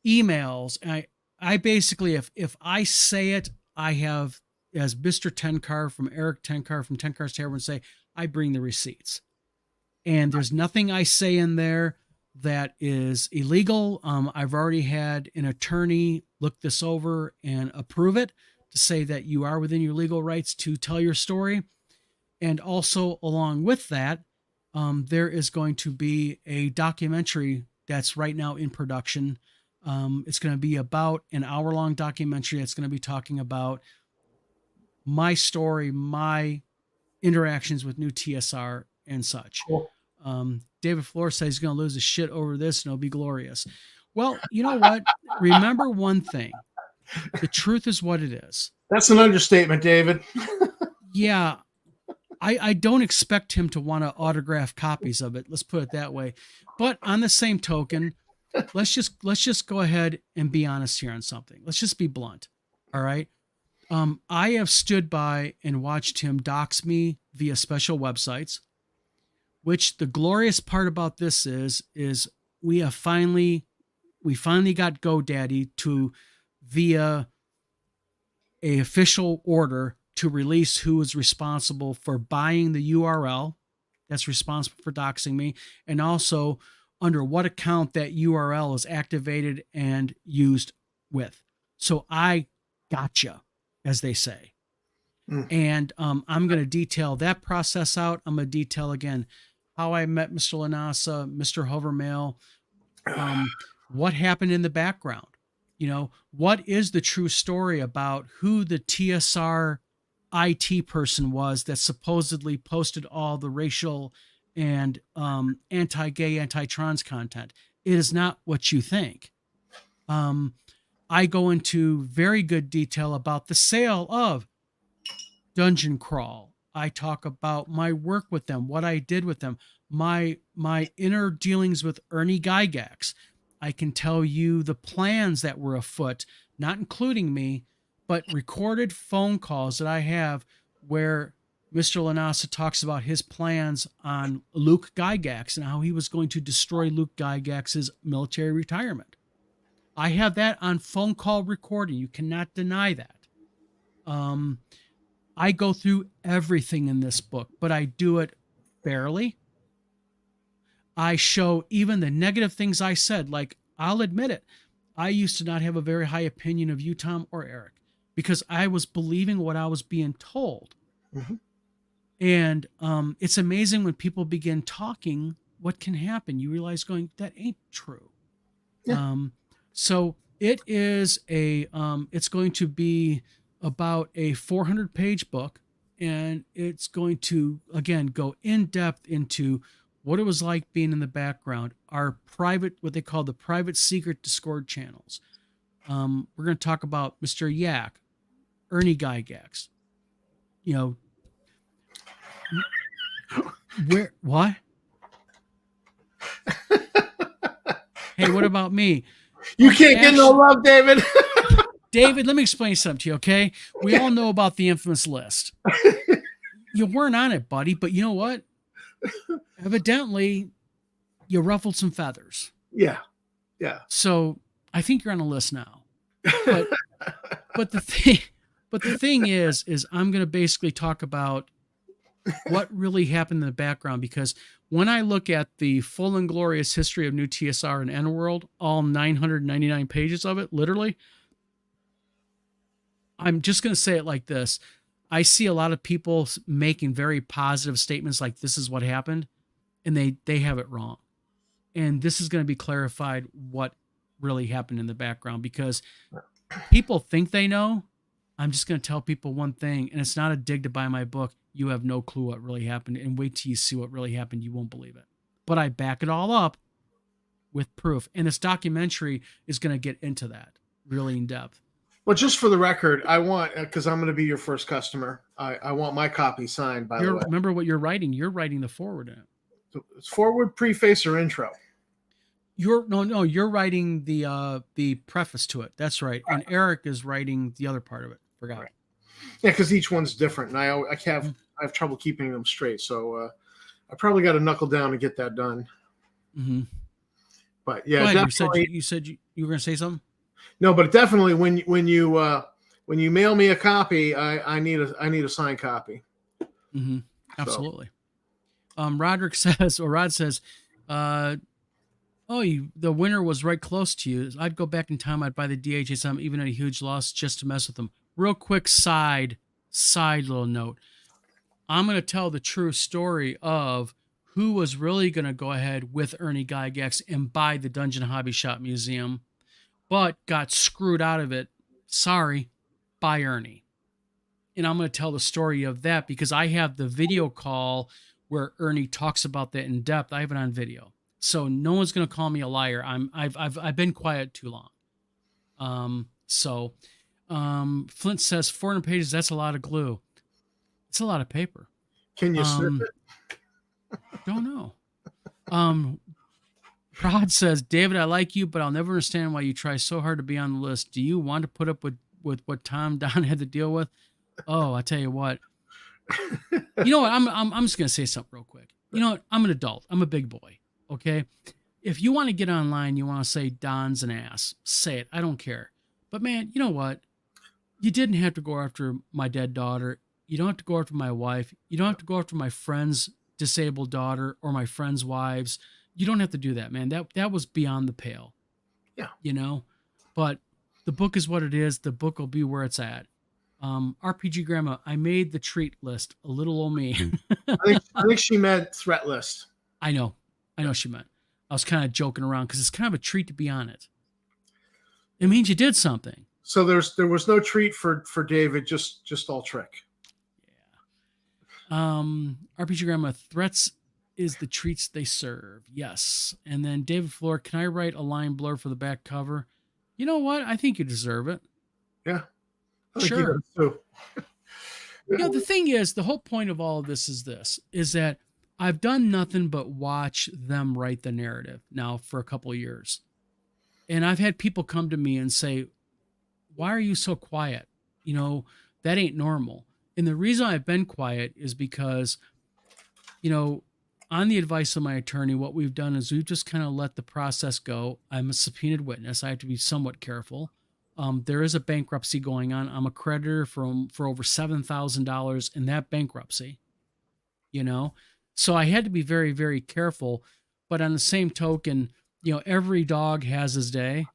emails. And I basically, if I say it, I have, as Mr. Tenkar from Eric Tenkar from Tenkar's Tavern would say, I bring the receipts. And there's nothing I say in there that is illegal. I've already had an attorney look this over and approve it to say that you are within your legal rights to tell your story. And also along with that, there is going to be a documentary that's right now in production. It's going to be about an hour-long documentary that's going to be talking about my story, my interactions with new TSR and such. Cool. David Flores says he's going to lose his shit over this and it'll be glorious. Well, you know what? Remember one thing. The truth is what it is. That's an understatement, David. Yeah. I don't expect him to want to autograph copies of it. Let's put it that way. But on the same token, let's just go ahead and be honest here on something. Let's just be blunt. All right. I have stood by and watched him dox me via special websites, which the glorious part about this is we finally got GoDaddy to, via a official order, to release who is responsible for buying the URL that's responsible for doxing me, and also under what account that URL is activated and used with. So I gotcha, as they say. And I'm going to detail that process out. I'm going to detail again how I met Mr. Lanasa, Mr. Hovermail, what happened in the background. You know, what is the true story about who the TSR IT person was that supposedly posted all the racial and anti-gay, anti-trans content? It is not what you think. I go into very good detail about the sale of Dungeon Crawl. I talk about my work with them, what I did with them, my inner dealings with Ernie Gygax. I can tell you the plans that were afoot, not including me, but recorded phone calls that I have where Mr. Lanasa talks about his plans on Luke Gygax and how he was going to destroy Luke Gygax's military retirement. I have that on phone call recording. You cannot deny that. I go through everything in this book, but I do it fairly. I show even the negative things I said. Like, I'll admit it. I used to not have a very high opinion of you, Tom, or Eric, because I was believing what I was being told. Mm-hmm. And it's amazing when people begin talking, what can happen. You realize going, that ain't true. Yeah. So it is it's going to be about a 400-page book, and it's going to, again, go in depth into what it was like being in the background, our private, what they call the private secret Discord channels. We're going to talk about Mr. Yak, Ernie Gygax, what? Hey, what about me? You can't get no love, David. David, let me explain something to you, okay? We all know about the infamous list. You weren't on it, buddy, but you know what? Evidently, you ruffled some feathers. Yeah. So I think you're on a list now. But the thing is I'm going to basically talk about what really happened in the background, because when I look at the full and glorious history of New TSR and N-World, all 999 pages of it, literally, I'm just going to say it like this. I see a lot of people making very positive statements like this is what happened, and they have it wrong. And this is going to be clarified what really happened in the background, because people think they know. I'm just going to tell people one thing, and it's not a dig to buy my book. You have no clue what really happened, and wait till you see what really happened. You won't believe it. But I back it all up with proof. And this documentary is going to get into that really in depth. Well, just for the record, I want, because I'm going to be your first customer, I want my copy signed, by the way. Remember what you're writing. You're writing the forward in it. So it's forward, preface, or intro? You're writing the preface to it. That's right. And Eric is writing the other part of it. Forgot. Right. Yeah, because each one's different, and I have trouble keeping them straight. So I probably got to knuckle down to get that done. Mm-hmm. But yeah, definitely. You said you were going to say something. No, but definitely when you mail me a copy, I need a signed copy. Mm-hmm. Absolutely. So. Rod says, the winner was right close to you. I'd go back in time. I'd buy the DHSM even at a huge loss just to mess with them. Real quick side little note. I'm going to tell the true story of who was really going to go ahead with Ernie Gygax and buy the Dungeon Hobby Shop Museum, but got screwed out of it. Sorry, by Ernie. And I'm going to tell the story of that because I have the video call where Ernie talks about that in depth. I have it on video. So no one's going to call me a liar. I've been quiet too long. Flint says 400 pages. That's a lot of glue. It's a lot of paper. Can you snip it? Don't know. Rod says, David, I like you, but I'll never understand why you try so hard to be on the list. Do you want to put up with what Tom Don had to deal with? Oh, I tell you what. You know what? I'm just gonna say something real quick. You know what? I'm an adult. I'm a big boy. Okay. If you want to get online, you want to say Don's an ass. Say it. I don't care. But man, you know what? You didn't have to go after my dead daughter. You don't have to go after my wife. You don't have to go after my friend's disabled daughter or my friends' wives. You don't have to do that, man. That was beyond the pale. Yeah. You know? But the book is what it is. The book will be where it's at. RPG Grandma, I made the treat list. A little old me. I think she meant threat list. I know she meant. I was kind of joking around because it's kind of a treat to be on it. It means you did something. So there was no treat for David, just all trick. Yeah. RPG Grandma, threats is the treats they serve. Yes. And then David Floor, can I write a line blur for the back cover? You know what? I think you deserve it. Yeah. Sure. The thing is, the whole point of all of this is that I've done nothing but watch them write the narrative now for a couple of years. And I've had people come to me and say, why are you so quiet? You know, that ain't normal. And the reason I've been quiet is because, you know, on the advice of my attorney, what we've done is we've just kind of let the process go. I'm a subpoenaed witness. I have to be somewhat careful. There is a bankruptcy going on. I'm a creditor for over $7,000 in that bankruptcy, you know? So I had to be very, very careful. But on the same token, every dog has his day.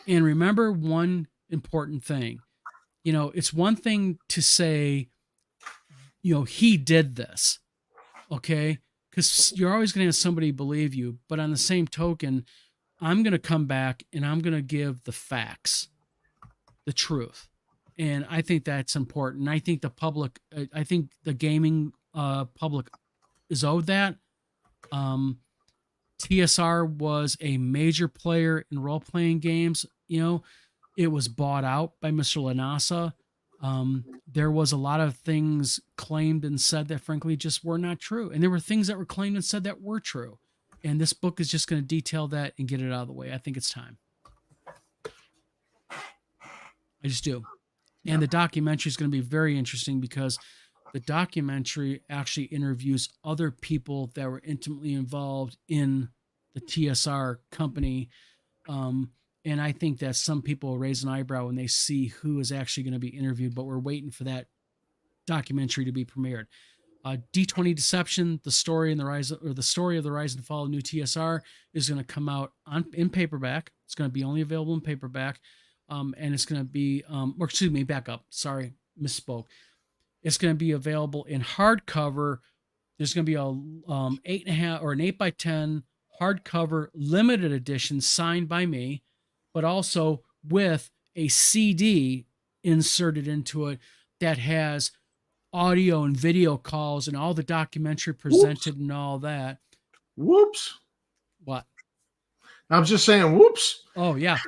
And remember one important thing, it's one thing to say, he did this. Okay. Because you're always going to have somebody believe you. But on the same token, I'm going to come back and I'm going to give the facts, the truth. And I think that's important. I think the public, I think the gaming public is owed that. TSR was a major player in role-playing games. It was bought out by Mr. Lanasa. There was a lot of things claimed and said that frankly just were not true. And there were things that were claimed and said that were true. And this book is just going to detail that and get it out of the way. I think it's time. I just do. And the documentary is going to be very interesting because the documentary actually interviews other people that were intimately involved in the TSR company. And I think that some people will raise an eyebrow when they see who is actually going to be interviewed, but we're waiting for that documentary to be premiered. D20 Deception, the story of the rise and fall of new TSR is going to come out in paperback. It's going to be only available in paperback. And it's going to be, or excuse me, back up. Sorry, misspoke. It's going to be available in hardcover. There's going to be a 8.5 or an 8x10 hardcover limited edition signed by me, but also with a CD inserted into it that has audio and video calls and all the documentary presented. Whoops. And all that. Whoops. What? I'm just saying, whoops. Oh yeah.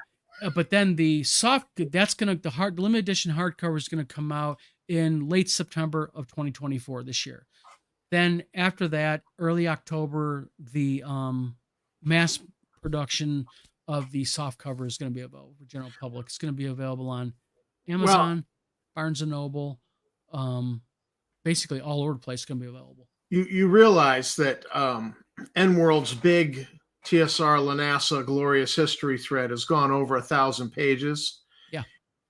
But then the limited edition hardcover is going to come out in late September of 2024 this year. Then after that, early October, the mass production of the soft cover is going to be available for general public. It's going to be available on Amazon, Barnes and Noble, basically all over the place. It's going to be available. You realize that EnWorld's big TSR Lanasa Glorious History thread has gone over 1,000 pages. Yeah.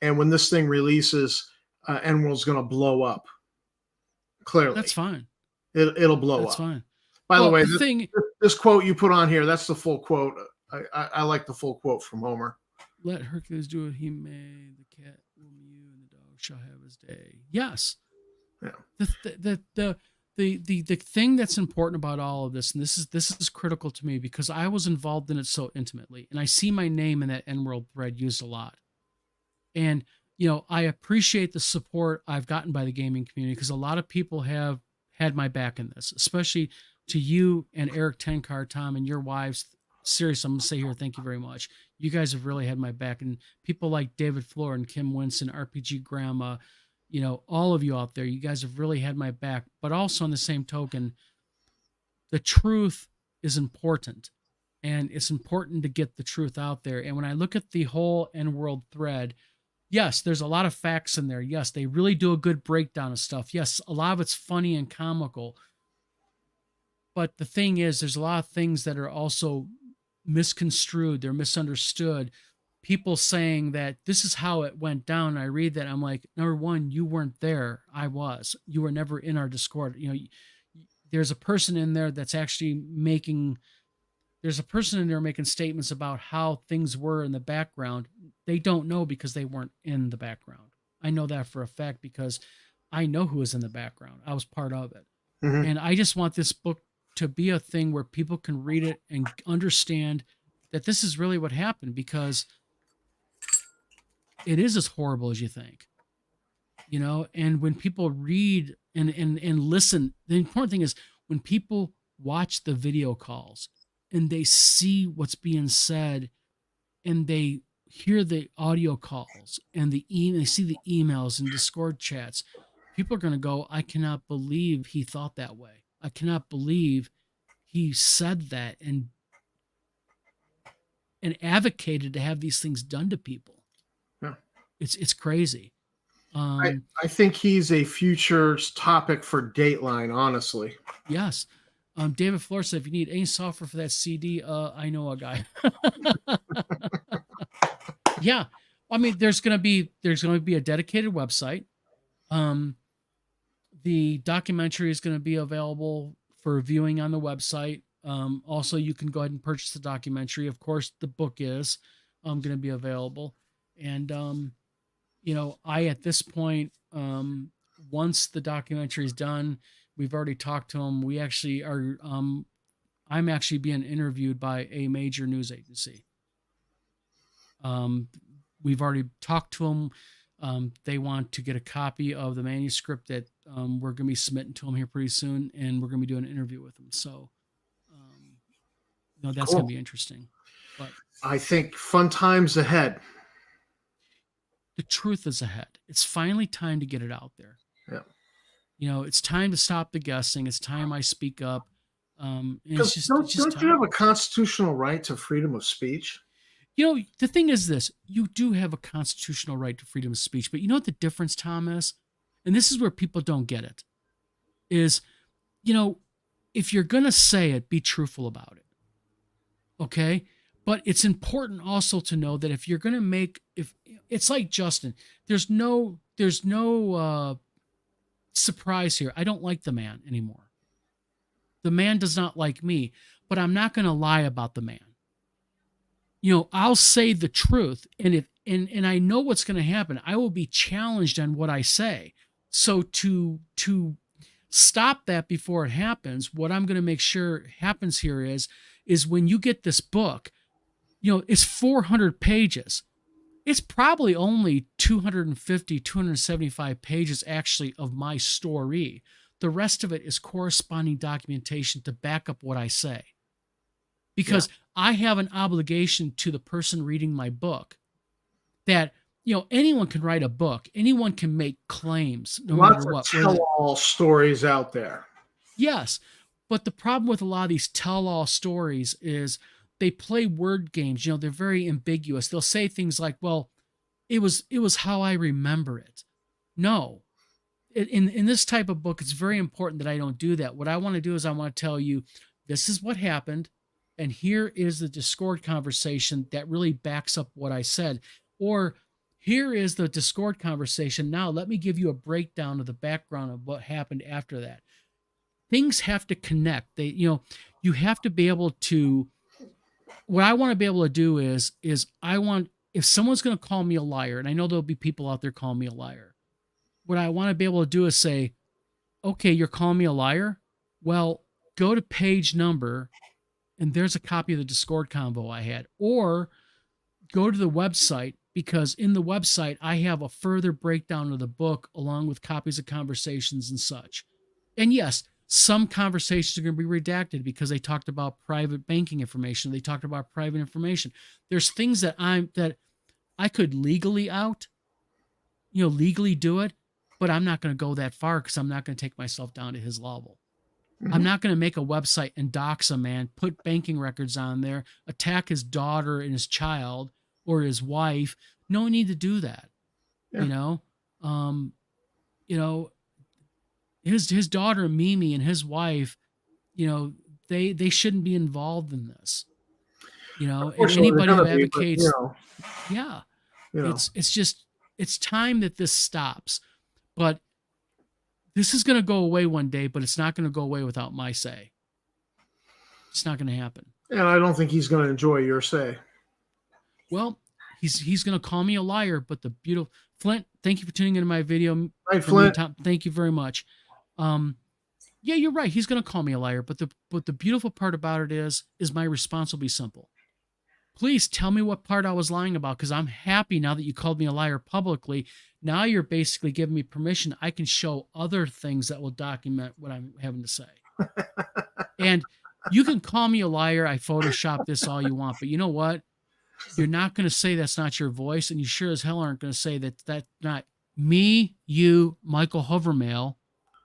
And when this thing releases, EnWorld's going to blow up. Clearly. That's fine. It'll blow up. That's fine. By the way, this quote you put on here, that's the full quote. I like the full quote from Homer. Let Hercules do what he may. The cat will mew and the dog shall have his day. Yes. Yeah. The thing that's important about all of this, and this is critical to me because I was involved in it so intimately, and I see my name in that EnWorld thread used a lot. And I appreciate the support I've gotten by the gaming community because a lot of people have had my back in this, especially to you and Eric Tenkar, Tom, and your wives. Seriously, I'm going to say here, thank you very much. You guys have really had my back. And people like David Floor and Kim Winston, RPG Grandma, all of you out there, you guys have really had my back. But also on the same token, the truth is important. And it's important to get the truth out there. And when I look at the whole EnWorld thread, yes, there's a lot of facts in there. Yes, they really do a good breakdown of stuff. Yes, a lot of it's funny and comical. But the thing is, there's a lot of things that are also misconstrued. They're misunderstood. People saying that this is how it went down. I read that. I'm like, number one, you weren't there. I was. You were never in our Discord. There's a person in there that's actually making statements about how things were in the background. They don't know because they weren't in the background. I know that for a fact because I know who was in the background. I was part of it. Mm-hmm. And I just want this book to be a thing where people can read it and understand that this is really what happened because it is as horrible as you think, and when people read and listen, the important thing is when people watch the video calls and they see what's being said and they hear the audio calls and they see the emails and Discord chats, people are going to go, I cannot believe he thought that way. I cannot believe he said that and advocated to have these things done to people. Yeah. It's crazy. I think he's a future topic for Dateline, honestly. Yes. David Floor said, if you need any software for that CD, I know a guy. Yeah. I mean, there's going to be a dedicated website. Um, the documentary is going to be available for viewing on the website. Also, you can go ahead and purchase the documentary. Of course, the book is going to be available. And, I, at this point, once the documentary is done, we've already talked to him. We actually are, I'm actually being interviewed by a major news agency. We've already talked to them. They want to get a copy of the manuscript that we're going to be submitting to them here pretty soon, and we're going to be doing an interview with them. So, that's Cool. going to be interesting. But I think fun times ahead. the truth is ahead. It's finally time to get it out there. Yeah. It's time to stop the guessing. It's time I speak up. And Don't you have a constitutional right to freedom of speech? The thing is this, you do have a constitutional right to freedom of speech, but you know what the difference, Tom, is? And this is where people don't get it, is, if you're going to say it, be truthful about it. Okay. But it's important also to know that if you're going to if it's like Justin, there's no surprise here. I don't like the man anymore. The man does not like me, but I'm not going to lie about the man. I'll say the truth, and and I know what's going to happen. I will be challenged on what I say. So to stop that before it happens, what I'm going to make sure happens here is when you get this book, it's 400 pages. It's probably only 250, 275 pages actually of my story. The rest of it is corresponding documentation to back up what I say. Because I have an obligation to the person reading my book that, anyone can write a book. Anyone can make claims, no matter what. Lots of tell-all stories out there. Yes. But the problem with a lot of these tell-all stories is they play word games. They're very ambiguous. They'll say things like, well, it was how I remember it. No. In this type of book, it's very important that I don't do that. What I want to do is I want to tell you, this is what happened. And here is the Discord conversation that really backs up what I said. Or here is the Discord conversation. Now let me give you a breakdown of the background of what happened after that. Things have to connect. You have to be able to, what I want to be able to do is if someone's going to call me a liar, and I know there'll be people out there calling me a liar, what I want to be able to do is say, okay, you're calling me a liar? Well, go to page number, and there's a copy of the Discord convo I had. Or go to the website, because in the website, I have a further breakdown of the book along with copies of conversations and such. And yes, some conversations are going to be redacted because they talked about private banking information. They talked about private information. There's things that I could legally out, legally do it, but I'm not going to go that far because I'm not going to take myself down to his level. I'm not going to make a website and dox a man, put banking records on there, attack his daughter and his child or his wife. No need to do that. Yeah. His daughter Mimi and his wife, they shouldn't be involved in this. And anybody who advocates, it's time that this stops. But this is going to go away one day, but it's not going to go away without my say. It's not going to happen. And I don't think he's going to enjoy your say. Well, he's going to call me a liar, but the beautiful Flint, thank you for tuning into my video. Right, Flint. Thank you very much. Yeah, you're right. He's going to call me a liar, but the beautiful part about it is my response will be simple. Please tell me what part I was lying about, because I'm happy now that you called me a liar publicly. Now you're basically giving me permission. I can show other things that will document what I'm having to say. And you can call me a liar. I Photoshop this all you want, but you know what? You're not going to say that's not your voice, and you sure as hell aren't going to say that's not me, you, Michael Hovermail,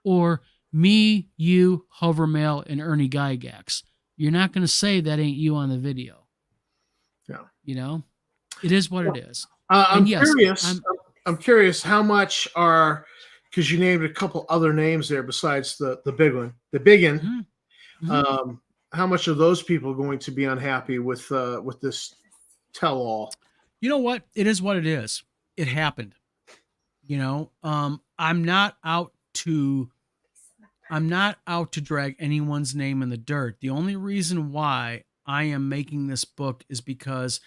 or me, you, Hovermail, and Ernie Gygax. You're not going to say that ain't you on the video. Yeah. It is what it is. I'm curious how much because you named a couple other names there besides the big one, the big one. Mm-hmm. How much are those people going to be unhappy with this tell-all? You know what? It is what it is. It happened. I'm not out to drag anyone's name in the dirt. The only reason why I am making this book is because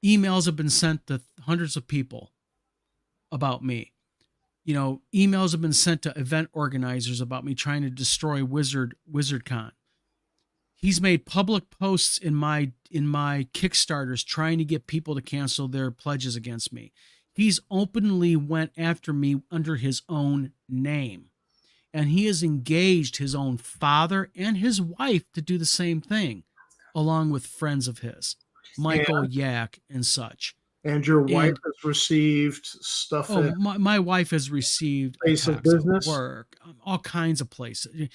emails have been sent to hundreds of people about me. Emails have been sent to event organizers about me trying to destroy WizardCon. He's made public posts in my Kickstarters trying to get people to cancel their pledges against me. He's openly went after me under his own name. And he has engaged his own father and his wife to do the same thing, along with friends of his, Michael Yak and such. And your wife has received stuff. Oh, my wife has received place of business, work, all kinds of places.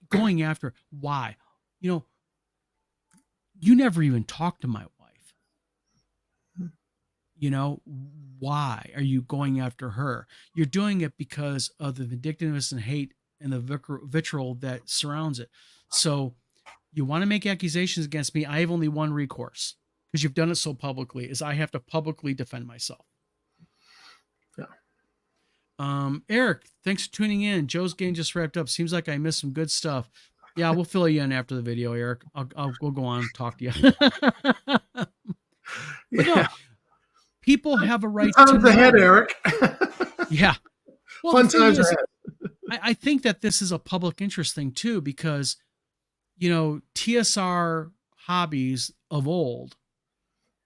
Going after why? You never even talked to my wife. Why are you going after her? You're doing it because of the vindictiveness and hate and the vitriol that surrounds it. So you want to make accusations against me. I have only one recourse, because you've done it so publicly, is I have to publicly defend myself. Yeah. Eric, thanks for tuning in. Joe's game just wrapped up. Seems like I missed some good stuff. Yeah, we'll fill you in after the video, Eric. We'll go on and talk to you. No, people have a right to know. Ahead, Eric. Yeah. Well, fun times ahead. I think that this is a public interest thing too, because, TSR Hobbies of old,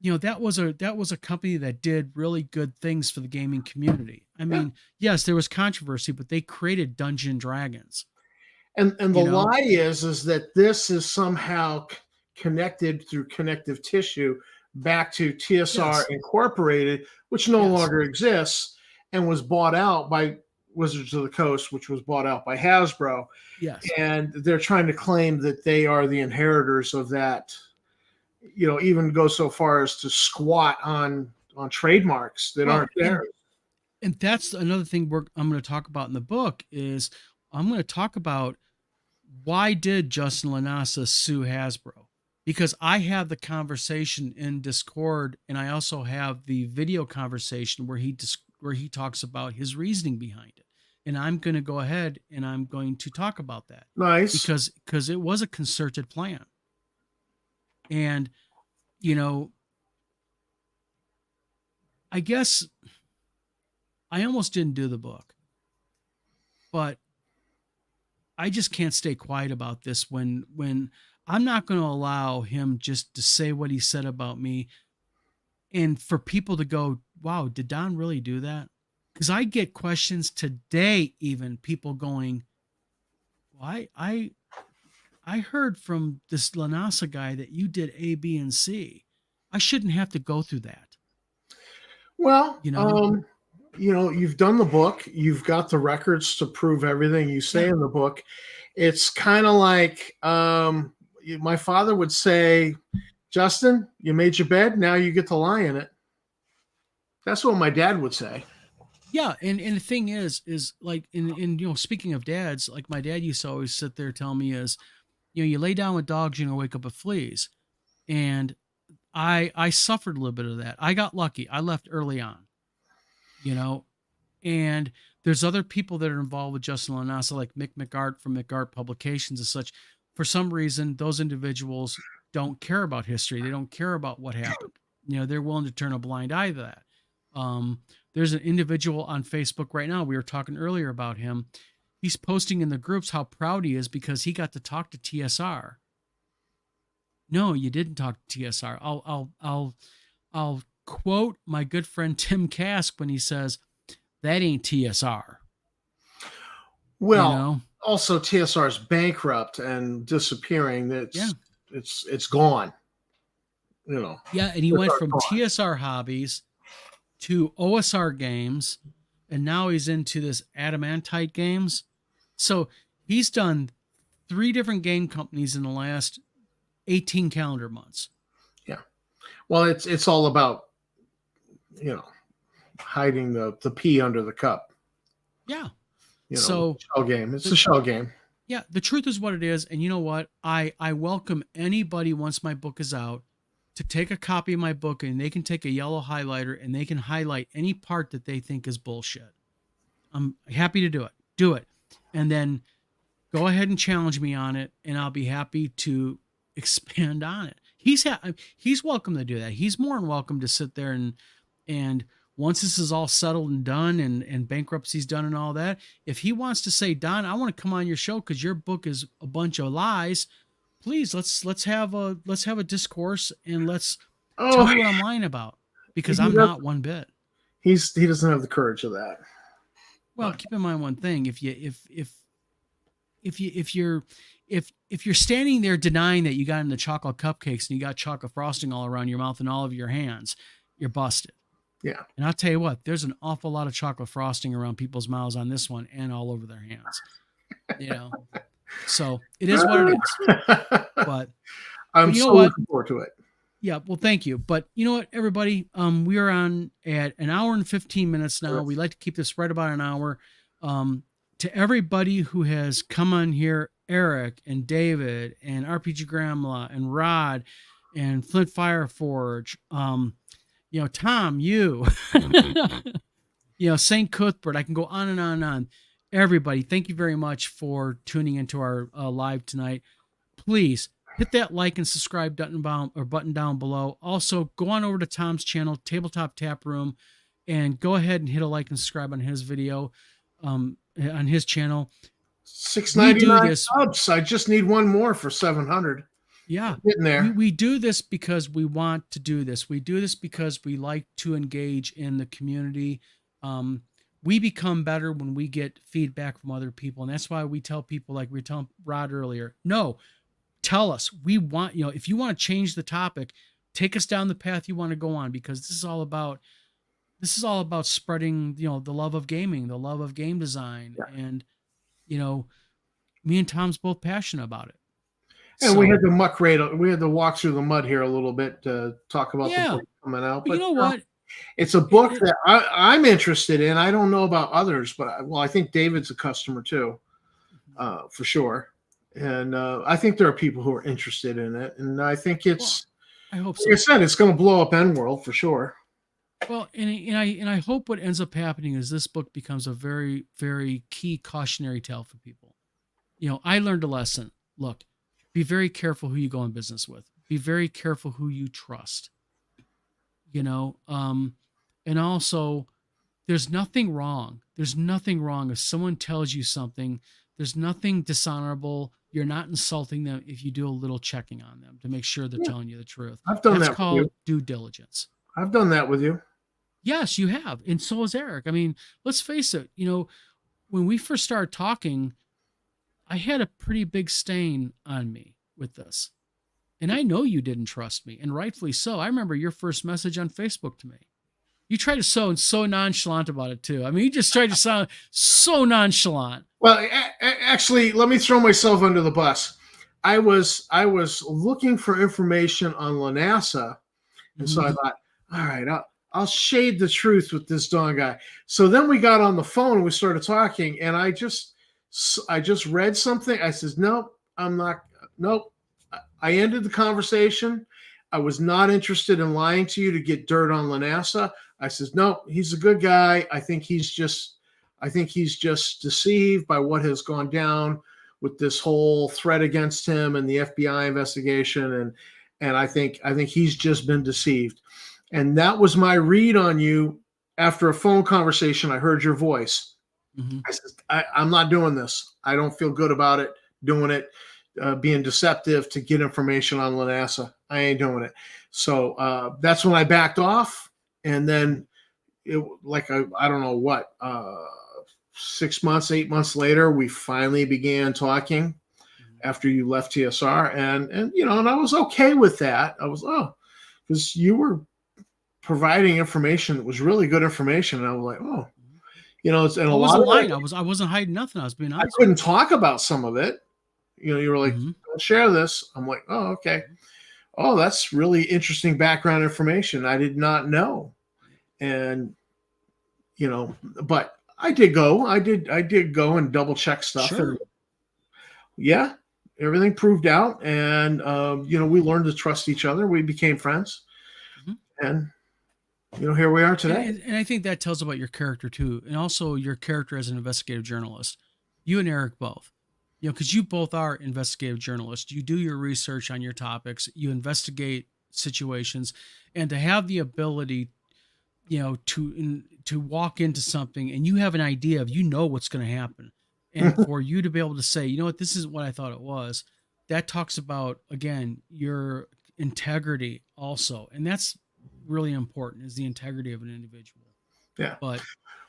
that was a company that did really good things for the gaming community. I mean, yes, there was controversy, but they created Dungeons & Dragons. And the lie is that this is somehow connected through connective tissue back to TSR Incorporated, which no longer exists and was bought out by Wizards of the Coast, which was bought out by Hasbro. Yes. And they're trying to claim that they are the inheritors of that, even go so far as to squat on trademarks that aren't theirs. And that's another thing I'm going to talk about in the book is I'm going to talk about why did Justin Lanasa sue Hasbro? Because I have the conversation in Discord, and I also have the video conversation where he talks about his reasoning behind it. And I'm going to go ahead and I'm going to talk about that. Nice. Because it was a concerted plan. And, I guess I almost didn't do the book, but I just can't stay quiet about this when I'm not going to allow him just to say what he said about me and for people to go, wow, did Don really do that? Because I get questions today, even people going, well, I heard from this Lanasa guy that you did A, B, and C. I shouldn't have to go through that. Well, you've done the book. You've got the records to prove everything you say in the book. It's kind of like my father would say, Justin, you made your bed. Now you get to lie in it. That's what my dad would say. Yeah. And the thing is like, in speaking of dads, like my dad used to always sit there tell me is, you lay down with dogs, you're going to wake up with fleas. And I suffered a little bit of that. I got lucky. I left early on, and there's other people that are involved with Justin Lanasa, like Mick McArt from McArt Publications and such. For some reason, those individuals don't care about history. They don't care about what happened. They're willing to turn a blind eye to that. There's an individual on Facebook right now. We were talking earlier about him. He's posting in the groups how proud he is because he got to talk to TSR. No, you didn't talk to TSR. I'll quote my good friend Tim Kask when he says, "That ain't TSR." Well, also TSR is bankrupt and disappearing. It's gone. Yeah, and he went from TSR Hobbies to OSR Games, and now he's into this Adamantite Games. So he's done 3 different game companies in the last 18 calendar months. Yeah. Well, it's all about, hiding the pea under the cup. Yeah. So shell game. It's a shell game. Yeah. The truth is what it is. And you know what? I welcome anybody once my book is out to take a copy of my book and they can take a yellow highlighter and they can highlight any part that they think is bullshit. I'm happy to do it. Do it. And then go ahead and challenge me on it, and I'll be happy to expand on it. He's welcome to do that. He's more than welcome to sit there and once this is all settled and done and bankruptcy's done and all that, if he wants to say, Don, I want to come on your show because your book is a bunch of lies, please let's have a discourse and let's tell me what I'm lying about, because I'm not one bit. He doesn't have the courage of that. Well, keep in mind one thing: if you're standing there denying that you got in the chocolate cupcakes and you got chocolate frosting all around your mouth and all of your hands, you're busted. Yeah. And I'll tell you what, there's an awful lot of chocolate frosting around people's mouths on this one and all over their hands. So it is what it is. But I'm so looking forward to it. Yeah, well, thank you. But you know what, everybody? We are on at an hour and 15 minutes now. We like to keep this right about an hour. To everybody who has come on here, Eric and David and RPG Grandma and Rod and Flint Fireforge, Tom, you, St. Cuthbert, I can go on and on and on. Everybody, thank you very much for tuning into our live tonight. Please hit that like and subscribe button down below. Also, go on over to Tom's channel, Tabletop Tap Room, and go ahead and hit a like and subscribe on his video, on his channel. 699 subs. I just need one more for 700. Yeah, getting there. We do this because we want to do this. We do this because we like to engage in the community. We become better when we get feedback from other people, and that's why we tell people, like we were telling Rod earlier, no. Tell us. We want, if you want to change the topic, take us down the path you want to go on, because this is all about spreading, the love of gaming, the love of game design. Yeah. And, me and Tom's both passionate about it. And we had to walk through the mud here a little bit to talk about the book coming out. But you know what? It's a book that I'm interested in. I don't know about others, but I think David's a customer too, for sure. And I think there are people who are interested in it, and I think I hope so. Like I said, it's going to blow up EndWorld for sure. Well, and I hope what ends up happening is this book becomes a very, very key cautionary tale for people. I learned a lesson. Look, be very careful who you go in business with. Be very careful who you trust. And also, there's nothing wrong. There's nothing wrong if someone tells you something. There's nothing dishonorable. You're not insulting them if you do a little checking on them to make sure they're telling you the truth. I've done that. That's called due diligence. I've done that with you. Yes, you have. And so has Eric. I mean, let's face it. When we first started talking, I had a pretty big stain on me with this. And I know you didn't trust me, and rightfully so. I remember your first message on Facebook to me. You tried to sound so nonchalant about it too. I mean, you just tried to sound so nonchalant. Well, actually, let me throw myself under the bus. I was looking for information on Lanassa, and so I thought, all right, I'll shade the truth with this Don guy. So then we got on the phone, and we started talking, and I just read something. I says, nope, I'm not. Nope. I ended the conversation. I was not interested in lying to you to get dirt on Lanassa. I says, nope, he's a good guy. I think he's just deceived by what has gone down with this whole threat against him and the FBI investigation. And I think he's just been deceived. And that was my read on you after a phone conversation. I heard your voice. Mm-hmm. I said, I'm not doing this. I don't feel good about it, doing it, being deceptive to get information on Lanassa. I ain't doing it. So that's when I backed off. And then I don't know what, 6 months, 8 months later, we finally began talking after you left TSR. And I was okay with that. I was, because you were providing information that was really good information. And I was like, it's and a lot of lying. I wasn't hiding nothing. I was being honest. I couldn't talk about some of it. You were like, don't share this. I'm like, oh, okay. Oh, that's really interesting background information I did not know. And, but I did go and double check stuff. Sure. And yeah, everything proved out, and we learned to trust each other. We became friends, and here we are today. And I think that tells about your character too, and also your character as an investigative journalist. You and Eric both, because you both are investigative journalists. You do your research on your topics, you investigate situations, and to have the ability, to walk into something and you have an idea of what's going to happen, and for you to be able to say, you know what, this is what I thought it was. That talks about, again, your integrity also, and that's really important, is the integrity of an individual. Yeah. But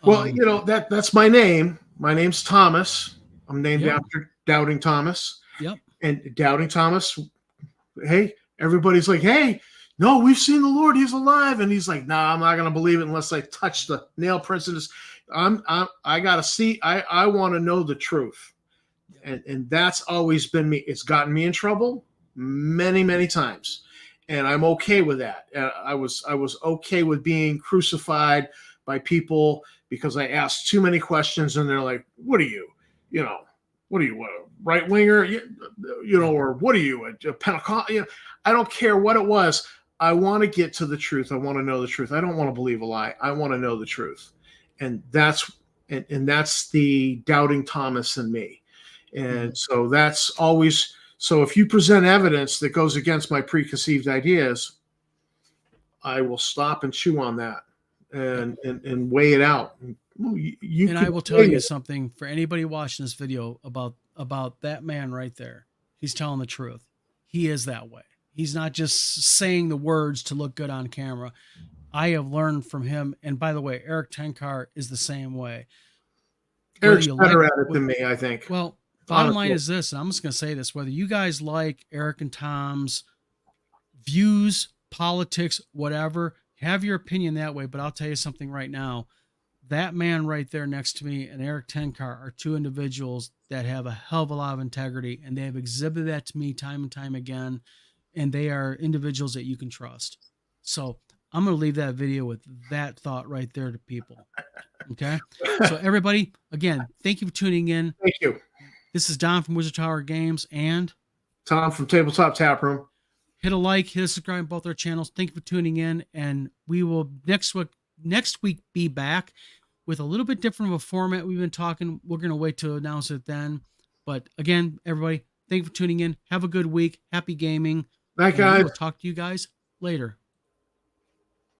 well, that's my name. My name's Thomas. I'm named after Doubting Thomas. Yep. And Doubting Thomas, hey, everybody's like, hey, no, we've seen the Lord. He's alive. And he's like, nah, I'm not going to believe it unless I touch the nail prints in his. I got to see. I want to know the truth. And that's always been me. It's gotten me in trouble many, many times. And I'm okay with that. I was okay with being crucified by people because I asked too many questions, and they're like, what are you? What are you, a right winger? Or what are you, a Pentecostal? I don't care what it was. I want to get to the truth. I want to know the truth. I don't want to believe a lie. I want to know the truth. And that's the Doubting Thomas in me. And so that's always, so if you present evidence that goes against my preconceived ideas, I will stop and chew on that and weigh it out. And I will tell you something, for anybody watching this video, about that man right there. He's telling the truth. He is that way. He's not just saying the words to look good on camera. I have learned from him. And by the way, Eric Tenkar is the same way. Eric's better at it than me, I think. Well, bottom line is this, and I'm just going to say this, whether you guys like Eric and Tom's views, politics, whatever, have your opinion that way. But I'll tell you something right now. That man right there next to me and Eric Tenkar are two individuals that have a hell of a lot of integrity, and they have exhibited that to me time and time again. And they are individuals that you can trust. So I'm going to leave that video with that thought right there to people. Okay. So everybody, again, thank you for tuning in. Thank you. This is Don from Wizard Tower Games and Tom from Tabletop Tap Room. Hit a like, hit a subscribe on both our channels. Thank you for tuning in. And we will next week be back with a little bit different of a format. We've been talking. We're going to wait to announce it then. But again, everybody, thank you for tuning in. Have a good week. Happy gaming. Bye, guys. We'll talk to you guys later.